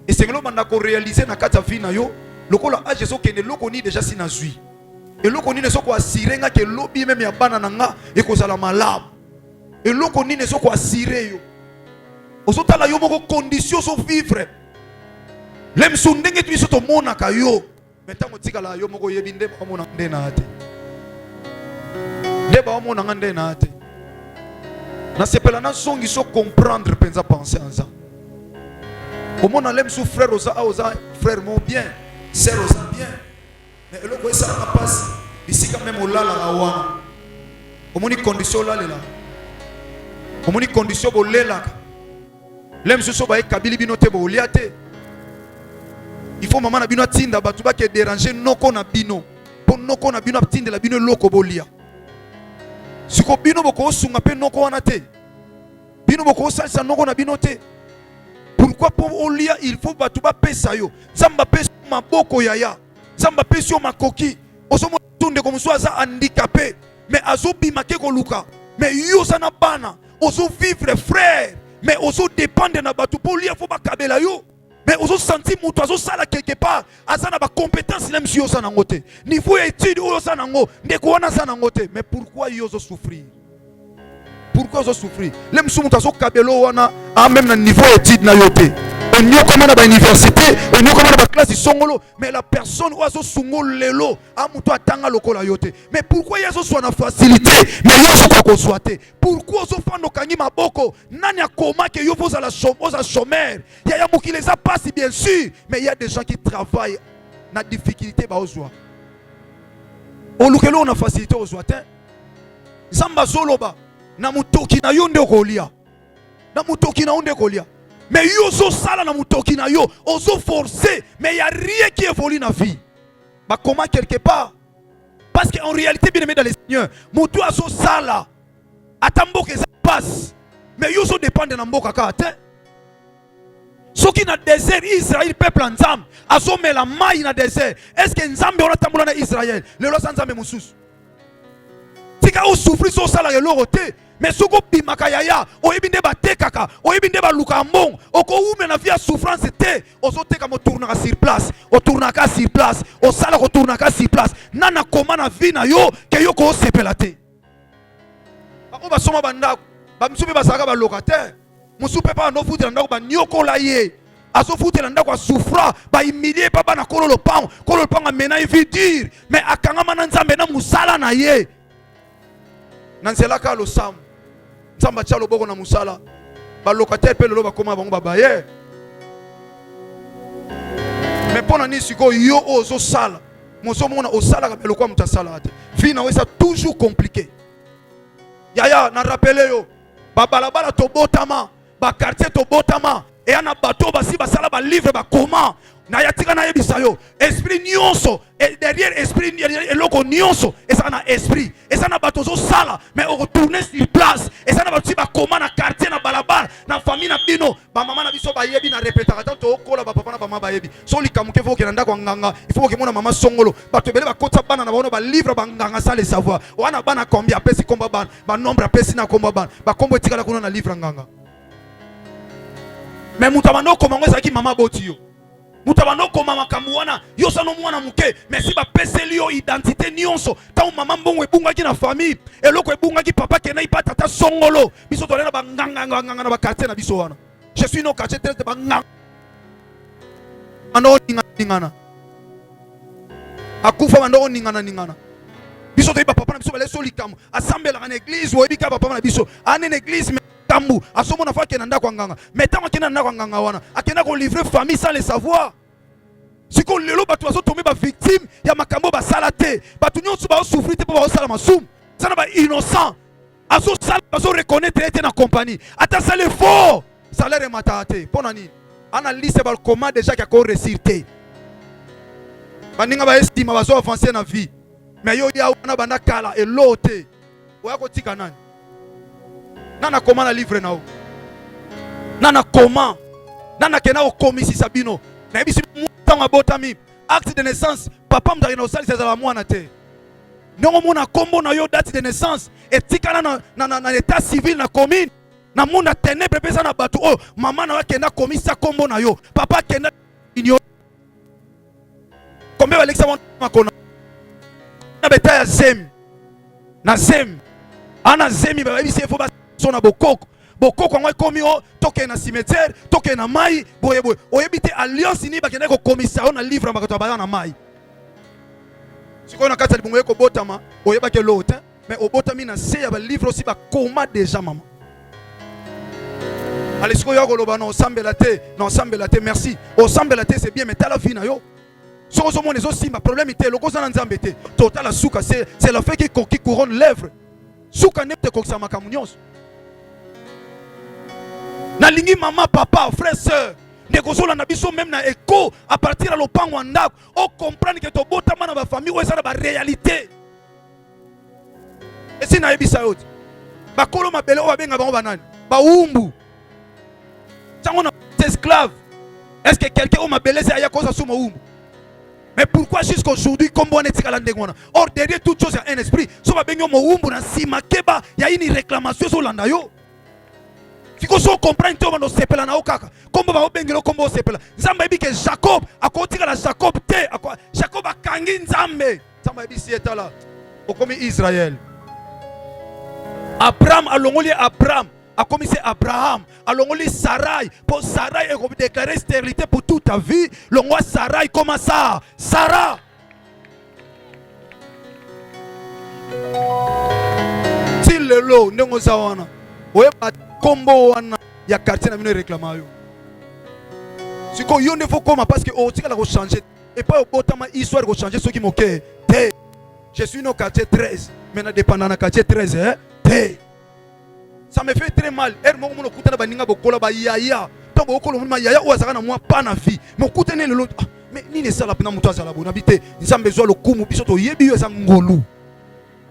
D: et c'est que l'homme a réalisé na kata vie na yo lokola a Jésus kende loko ni déjà si na zui et loko ni ne so ko assurer nga ke lobi même ya bana nga e ko sala malamu et loko ni ne so ko assurer yo osotala yo moko condition so vivre lem sundenge tu isoto mona ka yo metango tikala yo moko yebi nde ba mona nde na ate nde ba mona nde na ate na sepela na songi so comprendre penza penser en ça au mona lem sou frère oza frère mon bien sœur oza bien mais eloko esa na passe ici quand même olala la wana au moni condition là là au moni condition bolela lem so ba kabili bino te bo liate il faut maman na bino tinda batu ba ke déranger noko na bino po noko na bino tinda la bino loko bolia siko bino boko sunga pe noko wana te bino boko salsa noko na bino te pourquoi pour olia il faut batu ba pesa yo zamba pesa maboko yaya zamba pesa yo makoki osomo tunde comme so aza handicapé mais azo bimake ko luka mais yo sana bana ozo vivre frère mais ozo dépendre na batu pour lui faut ba kabela yo mais ozo sentir mutu azo sala quelque part azana ba compétence même si yo sana ngote niveau étude yo sana ngo ndeko wana sana ngote mais pourquoi yo ozo souffrir pourquoi ozo souffrir même si mutu azo kabelo wana a même na niveau étude na yo te on y comme à l'université, on y comme à la classe songolo, mais la personne oiseau songolo lelo, amuto atanga lokola yote. Mais pourquoi yazo soit na facilité, mais yazo kwa konsuate? Pourquoi zo fando kangi maboko? Nani akoma que yo pose à la chômeur? Ya muki les a passé bien sûr, mais il y a des gens qui travaillent na difficulté ba ozwa. Olukelo na facilité ozwa te. Zamba zoloba na mutoki na yo nde kolia. Na mutoki na onde kolia. Mais yo zo sala na mutoki na yo, ozo forcer, mais il y a rien qui évolue dans la vie. Bah comment quelque part? Parce qu'en réalité bien aimé dans les seigneurs, mutu azo sala atamboke ça passe. Mais yo zo dépend de namboka ka te. Ce qui na désert Israël peuple nzambe, azo mela mai na désert. Est-ce que nzambe ona tambola na Israël? Le lo nzambe mususu. Tika o souffrir so sala ke loro te. Mais ce qu'on dit makayaya, oibinde ba tekaka, oibinde ba lukambong, oko ume na via souffrance te, ozo teka mo tournaka sur place, o tournaka sur place, o sala ko tournaka sur place. Nana koma na vie na yo ke yo ko sepela te. Ba o ba soma banda, ba msupe ba saka ba locataire, msupe pa no futi na ndako ba nyoko la ye. Azo futi na ndako souffra, ba humilier pa ba na kololo pang amena vie dire, mais akanga mananzambe na musala na ye. Nansela ka lo sam. Samba tchalo boko na musala ba locataire pe lelo ba koma bango ba baye. Mais pona ni siko yo ozo sala mozo mona o sala ka beloko muta sala ate vie na wesa toujours compliqué. Yaya na rappeler yo ba balabala to botama ba quartier to botama et ana bateau ba si ba sala ba livre ba comment na yatika na yebisa yo esprit nyonso et derrière esprit eloko nyonso et ça na esprit et ça na bateau zo sala mais on retourner sur place et ça na bateau ba comment na quartier na balabala na famille na bino ba mama na biso ba yebi na répétera tant to kola ba papa na ba mama ba yebi so likamuke faut que nanda kwa nganga il faut que mona mama songolo bateau bele ba kota bana na ba livre ba nganga ça les savoir wana bana combien pesi komba bana ba nombre pesi na komba bana ba kombo tikala kuna na livre nganga mais mutabano komango ezaki mama boti yo mutabano koma makambo wana yo sano mwana muke mais si ba peseli yo identité nyonso ta mama mbongo ebungaki na famille eloko ebungaki papa kena ipa tata songolo biso tolena ba nganga na ba quartier na biso wana je suis no quartier tête ba nganga ando ningana akufa bando ningana biso to iba papa na biso ba leso likamu assemble na église wo ebika papa na biso ane église tambu asomo na fa kena ndako nganga metama kena ndako nganga wana akena ko livrer famille sans le savoir siko lelo batu bazo tomber ba victime ya makambo ba salate batu nyonso ba souffrir te ba sala masum sana ba innocent aso sala bazo reconnaître était na compagnie ata sale fort salaire matate pona nini analyse ba comment déjà qui a ko réciter baninga ba estime bazo avancer na vie mais yo ya wana banda kala elote oya ko tika nani nana comment na livre nao nana comment nana kena o komisi sabino na bisi mutanga botami acte de naissance papa mdari na osali seza mwana te ndongo mona kombo na yo date de naissance etikana na état civil na commune na mona ténèbre pesa na batu oh mama na kena komisa kombo na yo papa kena inyo kombe Alexa makona na beta ya zem na zem ana zemi ba bisi fo ba sona bokoko ngwa komi o toke na cimetière toke na mai boye oyebite alliance ni bakende ko commissaire na livre makato ba na mai siko na kata libungo ko botama oyeba ke lote mais obotami na se ya ba livre aussi ba koma déjà maman allez siko yo ko loba non sambela te merci o sambela te c'est bien mais ta la vie na yo soko so mon les aussi ma problème était loko za nzambe te total la souka c'est la fait qui couronne lèvres souka ne te koksa makamunyos na lingi maman papa frère sœur ne kozola na biso même na écho à partir à lopango ndako o comprendre que to botama na ba famille ou ça na ba réalité et si na yebisa yoti ba kolo mabele o benga bango banani ba umbu tango na esclave est-ce que quelqu'un o mabele c'est aya koza suma umbu mais pourquoi jusqu'aujourd'hui comme on est tikala ndengona or derrière toute chose il y a un esprit so ba bengo mo umbu na sima keba ya une réclamation sur landa yo Fiko so comprendre to bando sepela na okaka. Kombo ba obengelo kombo sepela. Nzamba ebi ke Jacob akotika la Jacob te akwa Jacob akangi nzambe. Nzamba ebi si etala. Okomi Israël. Abraham alongoli Abraham a commis Abraham, alors on lit Sarai, pour Sarai et déclarer stérilité pour toute ta vie, le roi Sarai comment ça? Sarah. Si le lot, n'engo zawana, oye ba combo wana ya quartier na mine réclamayo. Si ko yonde faut comment parce que on tika la changer et pas au botama histoire de changer ce qui moquait. Je suis au quartier 13, maintenant dépendant du quartier 13 hein. Ça me fait très mal. Er mo mo kutana baninga bokola ba yaya. To bokolo mo yaya o azaka na moi pas na vie. Mo kutane le lot. Mais ni ne sala pena muto azala bona bité. Nzambe zo lo kumu biso to yebi yo za ngolu.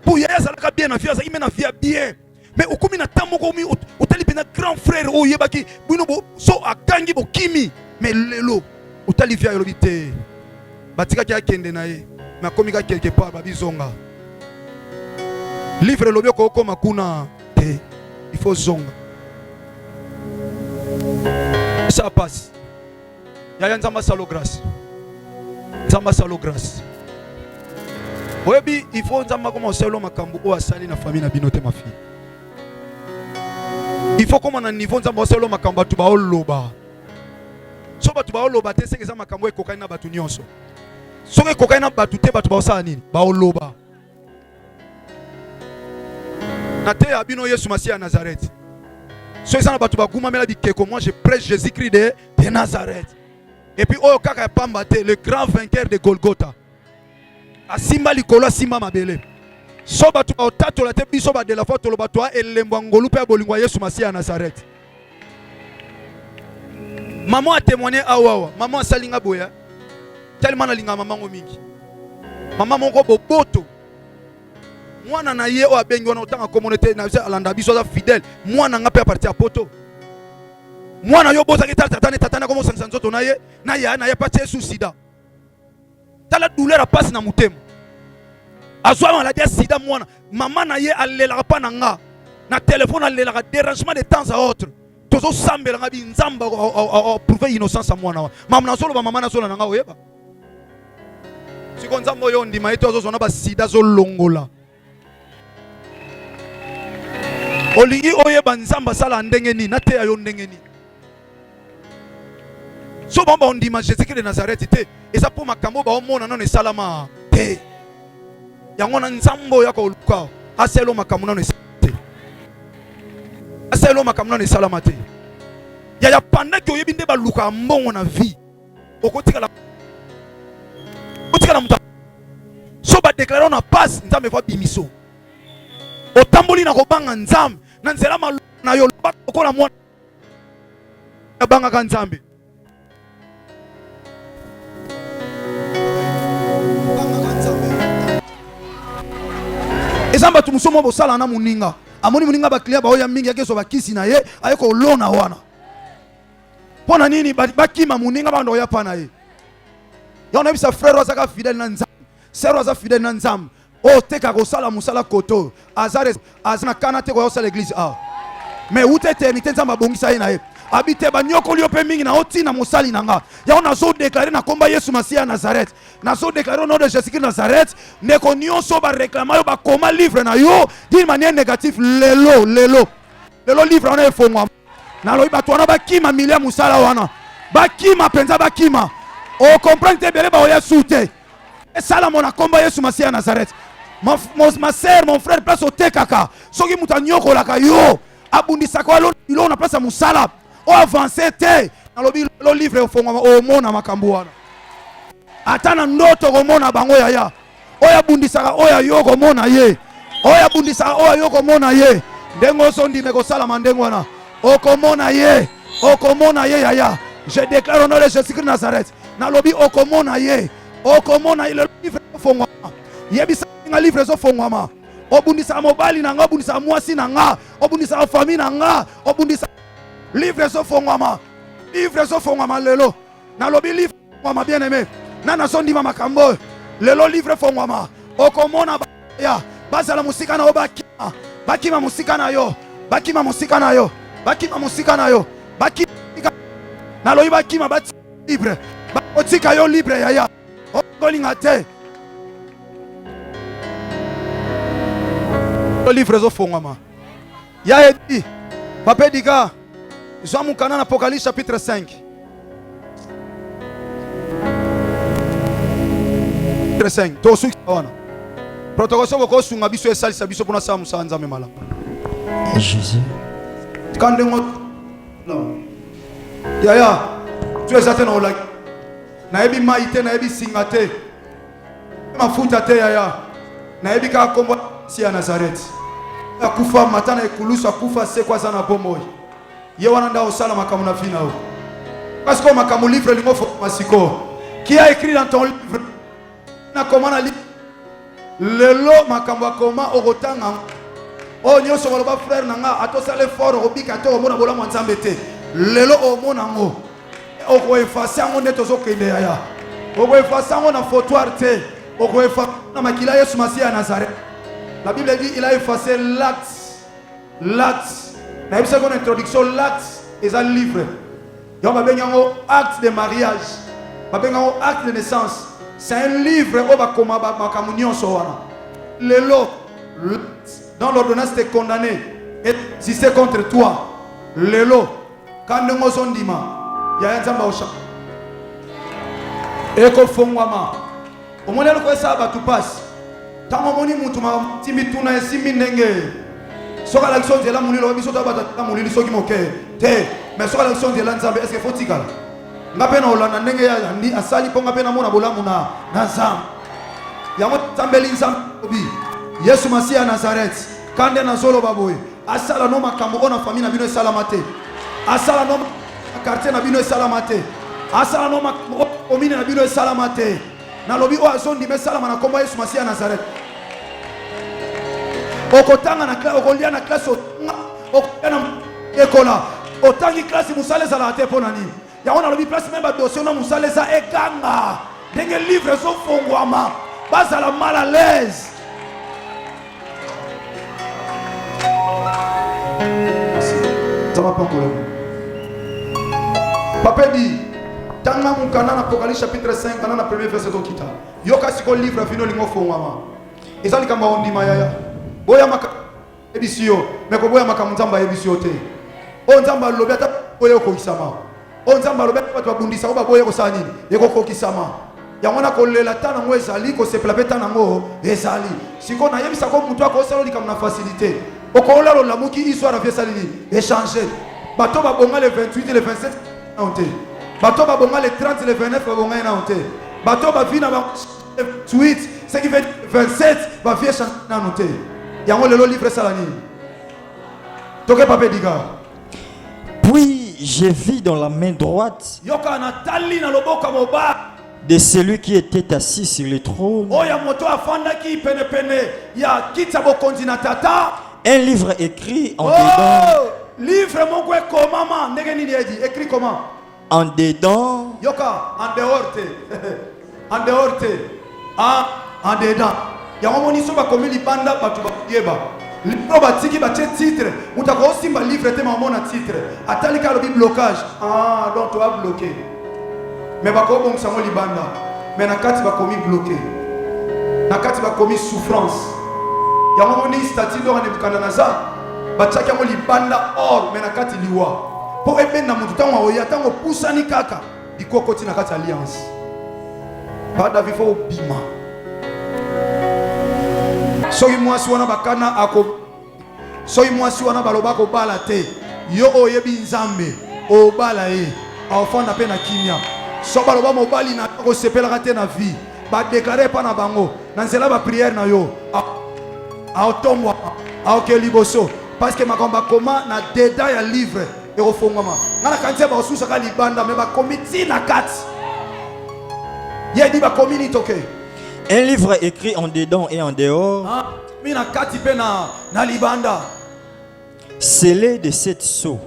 D: Pour yaya zalaka bien na vie azaki me na vie bien. Mais okumi na tambo ko mi otali pena grand frère o yebaki bino bo so akangi bo kimi. Mais lelo otali via yo bité. Batika ki akende na ye. Mais komi ka quelque part ba bizonga. Livre lobio ko koma kuna te. Il faut zonga. Ça passe. Yaya nzamba salo grâce. Nzamba salo grâce. Webi il faut nzamba comme salo makambu o asali na famille na binote ma fille. Il faut comme na niveau nzamba salo makambu tu ba oloba. So ba tu ba oloba te seke za makambu e kokaina na batu nyonso. So ke kokaina na batu te batu ba osala nini? Ba oloba. Nate abino Yesu Masiya à Nazareth. So ça na batu ba kuma mela bikeko, moi je prêche Jésus-Christ de Nazareth. Et puis oyo kaka pamba te le grand vainqueur de Golgotha. Asimba likolo simba mabele. So batu ba otato la te biso ba de la fois to lo batu a elembo ngolu pe bolingwa Yesu Masiya à Nazareth. Maman a témoigné awawa, maman salinga boya. Tellement na linga maman mingi. Maman moko boboto. Mwana na ye o abengi wana otanga communauté na alanda biso za fidèle. Mwana nga pe parti a poto. Mwana yo boza kita tatana comme sansa nzoto na ye na ye parti sous sida. Tala douleur a passe na mutema. Azwa maladie sida mwana. Maman na ye alela pa na nga. Na téléphone alela dérangement de temps à autre. Tozo sambela nga bi nzamba prouver innocence à mwana. Maman na solo ba maman na solo na nga oyeba. Siko nzambo yo ndima yeto zo zona ba sida zo longola. Olingi oyeba nzamba sala ndenge ni na te ya yo ndenge ni. So bamba ondima Jésus-Christ de Nazareth te eza po makambo ba omona nano esalama te. Yango na nzambo ya ko luka aselo makambo nano te. Aselo makambo nano esalama te. Ya pendant que oyebi nde ba luka mbongo na vie. Okotika la muta. So ba déclarer na passe nzambe va bimiso. Otamboli na kobanga nzambe na nzela malu na yo bakola mwana banga ka nzambe. Ezamba tumusomo bosala na muninga. Amoni muninga ba client ba oya mingi yake so bakisi na ye ayeko lona wana. Pona nini bakima muninga ba ndo ya pana ye. Ya on a vu sa frère azaka fidèle na nzambe. Sœur aza fidèle na nzambe. Oh teka ko sala musala koto. Azana kana te ko yosa l'église ah. Mais où éternité nzamba bongisa ye na ye. Habite ba nyoko liope mingi na oti na musali nanga. Ya on a so déclarer na komba Yesu Masiya à Nazareth. Na so déclarer au nom de Jésus-Christ Nazareth, ne ko nyonso ba réclamer ba koma livre na yo d'une manière négative lelo livre on est fongwa. Na lo ba twana ba kima milia musala wana. Ba kima penza ba kima. O comprendre te bele ba oya soute. Et sala mona komba Yesu Masiya à Nazareth. Ma sœur, mon frère, place au tekaka. Soki mutanyoko la kayo. Abundisa kwa lo na place musala. O avancer te. Na lo livre au fongwa o mona makambo wana. Atana ndoto komona bango yaya. Oya bundisaka oya yoko mona ye. Oya bundisaka oya yoko mona ye. Ndengo so ndime ko sala mandengo wana. Okomona ye yaya. Je déclare au nom de Jésus-Christ Nazareth. Na lobi okomona ye. Okomona ye le livre fongwa. Yebisa nga livre zo fongwa. Obundisa mobali na nga, obundisa mwasi na nga, obundisa famille na nga, obundisa livre zo fongwa. Livre zo fongwa lelo. Na lobi livre fongwa bien-aimé. Nana sondi mama kambo lelo livre fongwama okomona ya bazala musika na obakima bakima musika na yo bakima musika na yo bakima musika na yo bakima na loyi bakima bati libre otika yo libre ya okolinga te livre zo fongwama ya edi Papa Diga, Jean Moukana, Apocalypse chapitre 5. Chapitre 5. Tosu Kawana. Protocole Boko Sunga Biso et Salisa Biso pour Sam Sanza Memala.
F: Jésus.
D: Quand non. Yaya, tu es atteint au lac. Naebi Maïté, Naebi Singate. Ma foutate Yaya. Naebi Ka Kombo si à Nazareth. Akufa matana ekulusa kufa c'est quoi ça na bomoi. Yewana nda osala makamuna finao. Parce que makamu livre lingo masiko. Qui a écrit dans ton livre? Na komana livre. Lelo makamwa koma orotanga. Oh nyoso baloba frère nanga atosale fort obika to omona bola mwanzambe te. Lelo omona ngo. Oko effacer ngo neto zokende yaya. Oko effacer ngo na fautoire te. Oko effacer na makila Yesu Masihi ya Nazareth. La Bible dit il a effacé l'acte. L'acte. La Bible dit en introduction l'acte est un livre. Il y a un acte de mariage. Il y a un acte de naissance. C'est un livre où Lelo, dans l'ordonnance de condamné et si c'est contre toi, Lelo, quand nous sommes dit, il y a un zamba au champ. Et qu'on fait au moins le ça va tout passe. Tant que moni mutu ma timituna esimi nenge. Soka l'action de la moulin biso ta bata ta moulin soki moke. Te, mais soka l'action de l'ensemble est-ce que faut tikala? Ngape na olana nenge ya ndi asali po ngape na mona bolamu na nzam. Ya mo tambeli nzam obi. Yesu Masihi ya Nazareth. Kande na zolo baboy. Asala no makambo na famille na bino salamate. Asala no quartier na bino salamate. Asala no commune na bino salamate. Na lobi o azondi mesala na komba Yesu Masihi ya Nazareth. Okotanga na classe okolia na classe okana ekola otangi classe musale za la te ponani. Ya ona lobi place même ba dossier na musale za ekanga. Ndenge livre so fongwama. Baza la mal à l'aise. Ça va pas encore. Papa dit Tanga Mukana na Apocalypse chapitre 5 kana na premier verset to kita. Yoka siko livre fino lingo fongwama. Ezali kama ondima yaya. Boya maka ebisio, meko boya maka mzamba ebisio te. O nzamba lobi ata boya ko kisama. O nzamba lobi ata babundisa ko boya ko sani. Yeko ko kisama. Yangona ko lela tana ngo ezali ko se plapeta nango ezali. Siko na yebisa ko mutu akosalo likam na facilité. Okola lo lamuki histoire afia salini échanger. Bato ba bonga le 28 et le 27 na onte. Bato ba bonga le 30 et le 29 ba bonga na onte. Bato ba vina ba 28 ce qui fait 27 ba vie chanter na onte. Yango le livre salani. Toke Papa Diga.
F: Puis j'ai vu dans la main droite
D: Yoka na tali na loboka moba
F: de celui qui était assis sur le trône
D: oya moto afanda ki pene pene ya kitabo kontina tata
F: un livre écrit en dedans.
D: Livre mon kwe komama ndenge nini edi écrit comment
F: En dedans.
D: Yoka en dehors te en dehors te en dedans ya moni so ba komi libanda batu ba yeba libro ba tiki ba titre utako simba livre te mamona titre atali ka lobi blocage donc tu vas bloquer mais ba ko bom sango libanda mais na kati ba komi bloqué na kati ba komi souffrance ya moni statut do ne bukana na za ba tsaka mo libanda or mais na kati liwa po ebenda mutu tango oya tango pusani kaka dikoko tina kati alliance bada vifo bima soki mwasi wana bakana ako soki mwasi wana baloba ko bala te yo oyebi nzambe o bala e afanda pe na kimia so baloba mobali na ko sepela te na vie ba déclarer pa na bango na nzela ba prière na yo a otomwa a okeliboso parce que makomba koma na dedans ya livre e ofongoma ngana kantia ba osusa ka libanda me ba komiti na kati ye di ba community okay.
F: Un livre écrit en dedans et en dehors, scellé de 7 sceaux.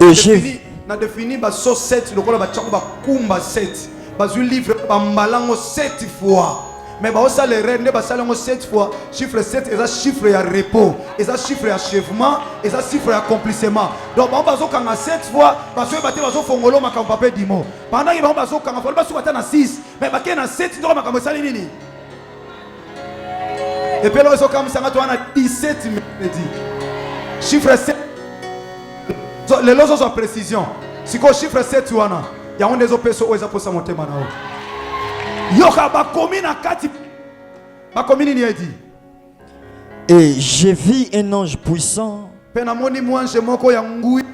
F: Et j'ai défini
D: 7 livre 7 fois. Mais ça les rendre 7 fois. Chiffre 7 est un chiffre à repos, est un chiffre d'achèvement, est un chiffre d'accomplissement. Donc on va 7 fois parce que baté bazo fongolo makam papa dimo. Pendant que on bazo kanga folo baso batana 6, mais baké na 7 ndo makam sali nini. Et puis là bazo kam sanga to na 17 mercredi. chiffre 7 les lots sont précision si quoi chiffre 7 wana ya on des opeso oza posa motema nao yoka ba commune na kati ba commune ni edi.
F: Et j'ai vu un ange puissant
D: Pena moni mwanje moko ya ngui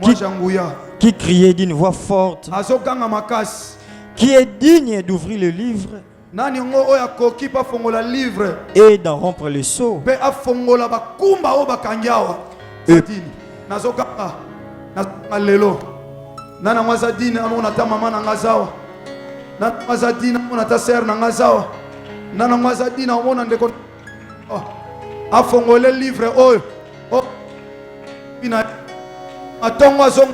D: mwanje nguya
F: qui criait d'une voix forte,
D: azokanga makasi
F: qui est digne d'ouvrir le livre
D: nani ngo oya koki pa fongola livre
F: et d'en rompre le sceau.
D: pe afongola bakumba o bakangiawa dini nazokanga na lelo nana mwaza dini amona ta mama na ngazawa nana mwaza dini amona ta ser na ngazawa nana mwaza dini amona ndeko afongole livre oyo bina atongo azonga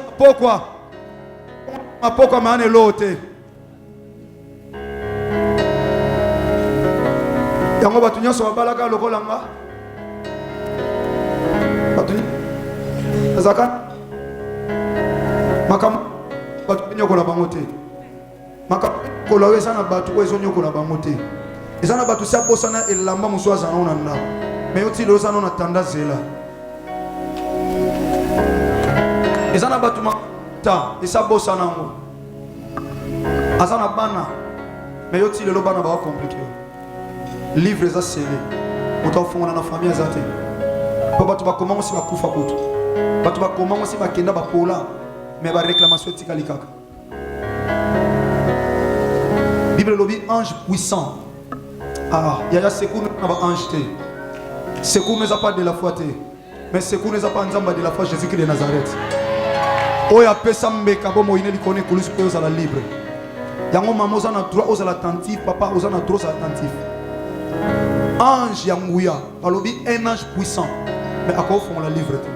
D: pokwa maane lote yango batu nyonso babalaka lokola nga batu azaka makambo batu nyokola bango te makambo kola eza na batu oyo ezonyokola bango te eza na batu sia bosana elamba mosu aza nao na ndako me yo ti lelo oza nao na tanda zela eza na batu ta esa bosana ngo aza na bana me yo ti lelo bana bakomplike livre eza sele moto afongola na famille aza te po bato bakomango si bakufa kutu bato bakomango si bakenda bapola me baréclamation etikali kaka. Bible lobi ange puissant. Ah, yaya secours na ba ange te. Secours ne pas de la foi te. Mais secours ne pas nzamba de la foi Jésus-Christ de Nazareth. Oya pesa mbeka bo moine likone kulus pe ozala libre. Yango mama ozana droit ozala attentif, papa ozana droit ozala attentif. Ange yanguya, balobi un ange puissant. Mais à quoi font la livre te.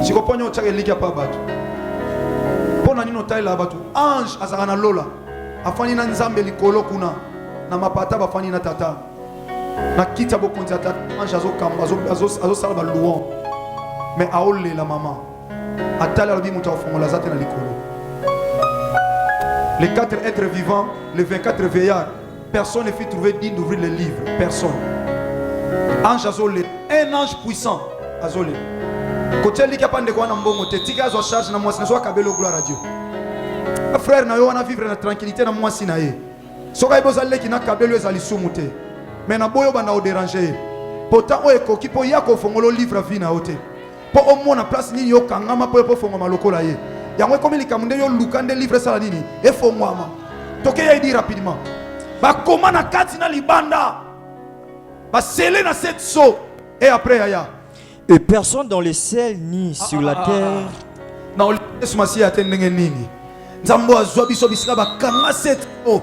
D: Si ko ponyo tshaka liki pa batu. Pona nino taila batu. Ange azana lola. Afani na nzambe likolo kuna. Na mapata bafani na tata. Na kita bo konti tata. Ange azokamba azosala ba louange. Mais aole la maman. Atala lobi muta ofongola zate na likolo. Les 4 êtres vivants, les 24 veillards, personne ne fut trouvé digne d'ouvrir le livre. Personne. Ange azole, un ange puissant azole. Côté li kapande ko na mbongo te tika zo charge na mwasi na so kabelo gloire à Dieu. Frère na yo wana vivre na tranquillité na mwasi na ye. Soka iboza leki na kabelo ezali sumute. Mais na boyo bana o déranger. Pourtant o ekoki po yako fongolo livre vie na ote. Po au moins na place nini yo kangama po fongo maloko la ye. Yango comme likamunde yo lukande livre sala nini e fongwama. Toke ya idi rapidement. Ba koma na kati na libanda. Ba sele na cette so et après yaya.
F: Et personne dans le ciel ni sur la terre.
D: Na olesumasi atendenge nini. Nzambo azwa biso bisika bakanga cette so.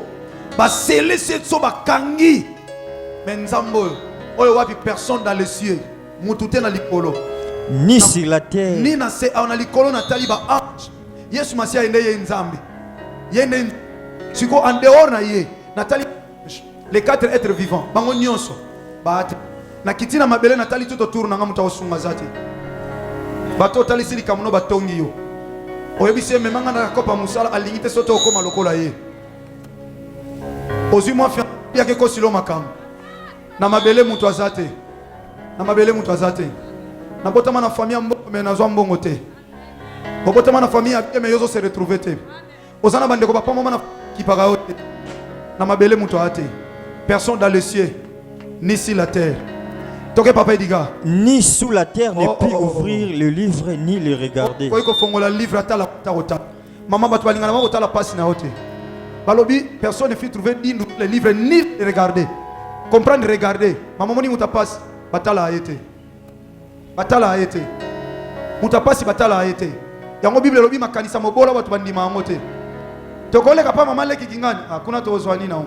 D: Ba sele cette so bakangi. Mais nzambo oyo wapi personne dans les cieux. Mutute na likolo.
F: Ni sur la terre.
D: Ni na se na likolo na taliba ange. Yesu Masia ende ye nzambe. Yende siko en dehors na ye. Natali les 4 êtres vivants. Bango nyonso. Ba na kitina mabele natali tout autour na ngamuta osunga zate. Bato tali sili kamuno batongi yo. Oyebise memanga na kopa musala alingite soto okoma lokola ye. Ozi moi fia ya ke kosilo makam. Na mabele mutu azate. Na mabele mutu azate. Na botama na famille mbongo me na zwa mbongo te. Botama na famille ya me yozo se retrouver te. Ozana bande ko papa mama na kipaka ote. Na mabele mutu ate. Personne dans le ciel ni sur la terre. Toke papa diga.
F: Ni sous la terre ne peut ouvrir le livre ni le regarder.
D: Ko fongola livre atala ta. Maman batu balingana ma otala passe na ote. Balobi personne ne fit trouver digne le livre ni le regarder. Comprendre regarder. Maman moni muta passe batala aete. Batala aete. Muta passe batala aete. Yango Bible lobi makanisa mobola batu bandima ngote. Tokole kapa mama leki kingani hakuna tozwa nini nao.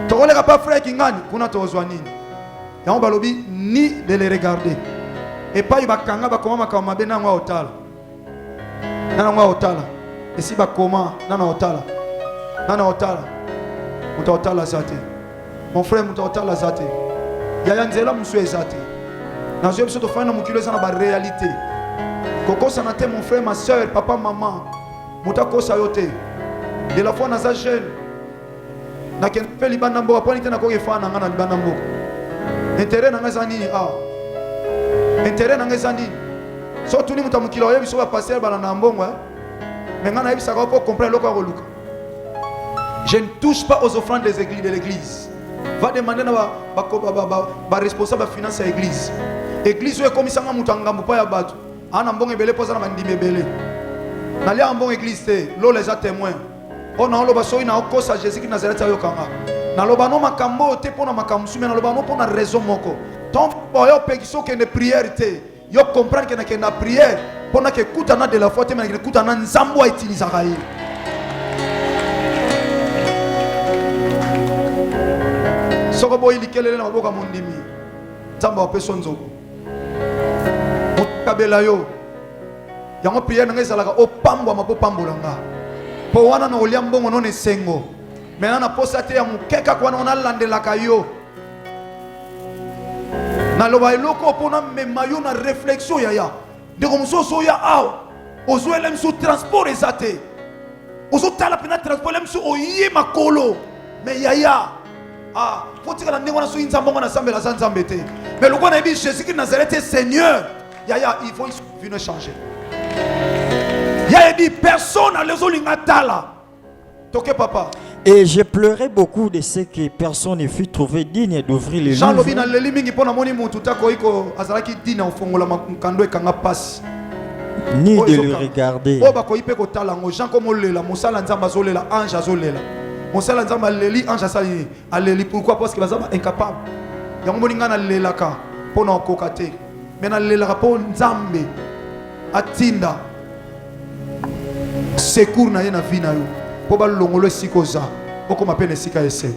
D: Tokole kapa frère kingani kuna tozwa nini. Yango balobi ni de les regarder. Et pas bakanga bakoma makama bena ngwa otala. Nana ngwa otala. Et si bakoma nana otala. Nana otala. Muta otala zate. Mon frère muta otala zate. Yaya nzela musu ezate. Na zo biso to fana mukilo sana ba réalité. Koko sana te mon frère, ma soeur, papa, maman. Muta kosa yote. De la fois naza jeune. Na ken pe libanda mboka poni te na ko gefana ngana libanda mboka. Intérêt na ngazani intérêt na ngezandi surtout ni muta mukilo yebi so ba passer bala na mbongo mais ngana yebi saka pour comprendre loko akoluka. Je ne touche pas aux offrandes des églises de l'église. Va demander na ba responsable de finance à l'église. Église est comme ça muta ngambu pa ya batu ana mbongo ebele poza na mandimi ebele na lia mbongo église te lo les a témoins on a loba so ina okosa Jésus qui Nazareth ayo kanga na loba no makambo te pona makamsu mais na loba no pona raison moko donc yo pekiso que ne prière te yo comprendre que na prière pona que kutana de la foi te mais que kutana nzambo a utiliser raï soko boy likelele na maboka mondimi nzambo apeso nzoko kabela yo yango prière na ngezalaka opambwa mapo pambolanga po wana na olia mbongo non esengo mena na posa te ya mukeka kwa na landelaka yo na loba eloko pona mema yo na réflexion ya ndeko mosusu ya aw ozuele msu transport ezate ozo tala pena transport msu oye makolo me yaya faut dire na ndeko na so inza mbongo na sambela za nzambe te mais loko na bi Jésus qui Nazareth Seigneur yaya il faut venir changer. Yaya dit personne à les olingatala. Toke papa.
F: Et j'ai pleuré beaucoup de ce que personne ne fut trouvé digne d'ouvrir les livres.
D: Jean Lobina leli mingi pona moni mutu tako iko azalaki dina ofongola makando ekanga passe.
F: Ni de le regarder.
D: O bako ipe ko tala ngo Jean comme lela mosala nzamba zolela ange azolela. Mosala nzamba leli ange asali aleli pourquoi parce que bazaba incapable. Yango moni ngana lelaka pona okokate. Mena lelaka po nzambe atinda secours na ye na vie na yo po ba longolo sikoza okoma pene sika ese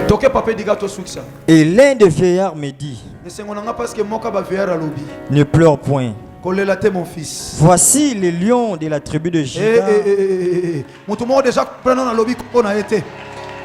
D: toke pape diga to suksa.
F: Et l'un des vieillards me dit,
D: parce que moka ba vieillard alobi
F: ne pleure point.
D: kolela te mon fils.
F: Voici les lions de la tribu de Juda.
D: Mutu mo déjà prendre na lobi ko na été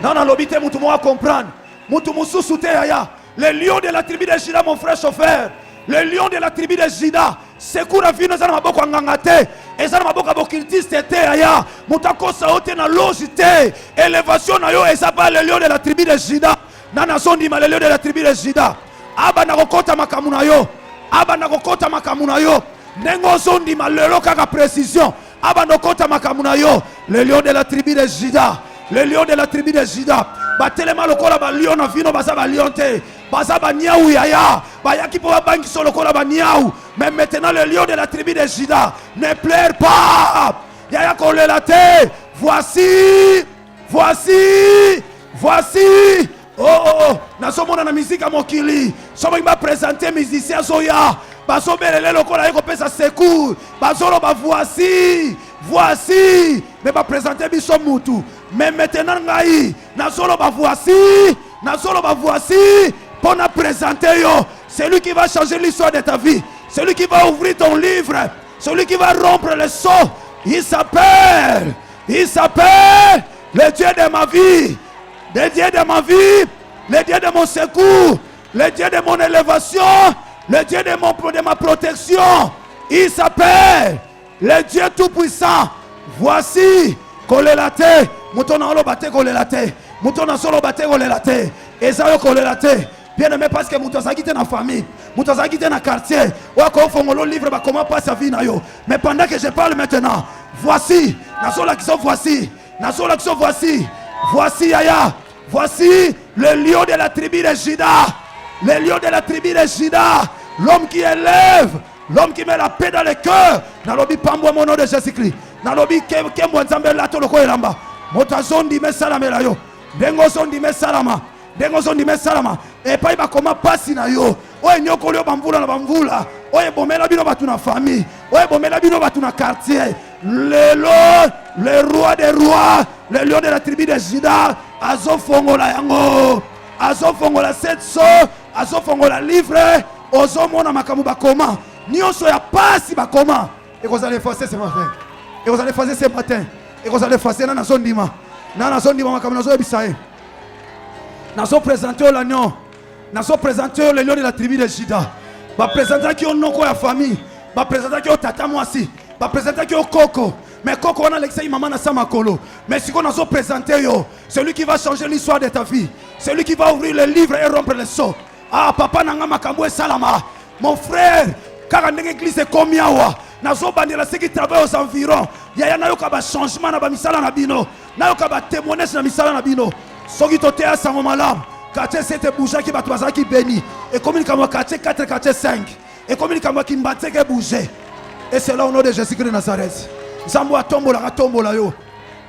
D: na na lobi te mutu mo comprendre mutu mususu te ya les lions de la tribu de Juda, mon frère chauffeur. Les lions de la tribu de Juda. Secours à vie, nous allons beaucoup engagés. Et ça m'a beaucoup cultiste. Aya, mutako saote na logité. Élévation na yo. Et ça va les lions de la tribu de Juda. Nana sondi ma les lions de la tribu de Juda. Aba na kokota makamuna yo. Aba na kokota makamuna yo. Nengo sondi ma lelo kaka précision. Aba na kokota makamuna yo. Les lions de la tribu de Juda. Les lions de la tribu de Juda. Batelema lokola ba lion na vino basa ba lion te basa ba niaou yaya ba yaki po ba banki so lokola ba niaou mais maintenant le lion de la tribu de Juda ne pleure pas yaya kolela te voici na somona na musique à mokili somo ba présenter musicien soya baso belele lokola yeko pesa secours basolo ba voici mais ba présenter biso mutu. Mais maintenant, na solo ba voici, pour nous présenter yo, celui qui va changer l'histoire de ta vie, celui qui va ouvrir ton livre, celui qui va rompre le sceau. Il s'appelle le Dieu de ma vie, le Dieu de ma vie, le Dieu de mon secours, le Dieu de mon élévation, le Dieu de ma protection. Il s'appelle le Dieu tout-puissant. Voici, kolelate. Moutona olo bate kolelate, moutona solo bate kolelate, ezayo kolelate. Bien aimé parce que moutoza quitté na famille, moutoza quitté na quartier. Ou ako fongolo livre ba comment passe sa vie na yo. Mais pendant que je parle maintenant, voici, na sola qui sont voici, voici yaya, voici le lion de la tribu de Juda, le lion de la tribu de Juda, l'homme qui élève, l'homme qui met la paix dans le cœur. Na lobi pambo mon nom de Jésus-Christ. Na lobi kembo nzambe lato loko elamba. Motazondi mesalama la yo. Dengo zondi mesalama. Et pas ba koma pasi na yo. Oye nyoko lyo bamvula na bamvula. Oye bomela bino batu na famille. Oye bomela bino batu na quartier. Le roi des rois, le lion de la tribu de Juda, azofongola yango. Azofongola setso, azofongola livre, ozomona makamu bakoma. Nyonso ya pasi bakoma. Et vous allez effacer ce matin. Et vous allez effacer na zondima. Na zondima makamu nazo bisae. Nazo présenter l'agneau. Nazo présenter le lion de la tribu de Juda. Ba présenter qui on noko ya famille. Ba présenter qui on tata mwasi. Ba présenter qui on koko. Mais koko on a l'excès maman na samakolo. Mais si on a présenté yo, celui qui va changer l'histoire de ta vie, celui qui va ouvrir le livre et rompre le sceau. Ah papa nanga makambo salama. Mon frère, car en église est comme yawa. Nazo bandela ceux qui travaillent aux environs. Yaya na yoka ba changement na ba misala na bino. Na yoka ba témoignage na misala na bino. Soki toté à sango malam. Quartier c'était bouger qui ba toza qui béni. Et comme comme quartier 4 quartier 5. Et comme comme qui mbaté qui bouger. Et c'est là au nom de Jésus-Christ de Nazareth. Zambo tombola yo.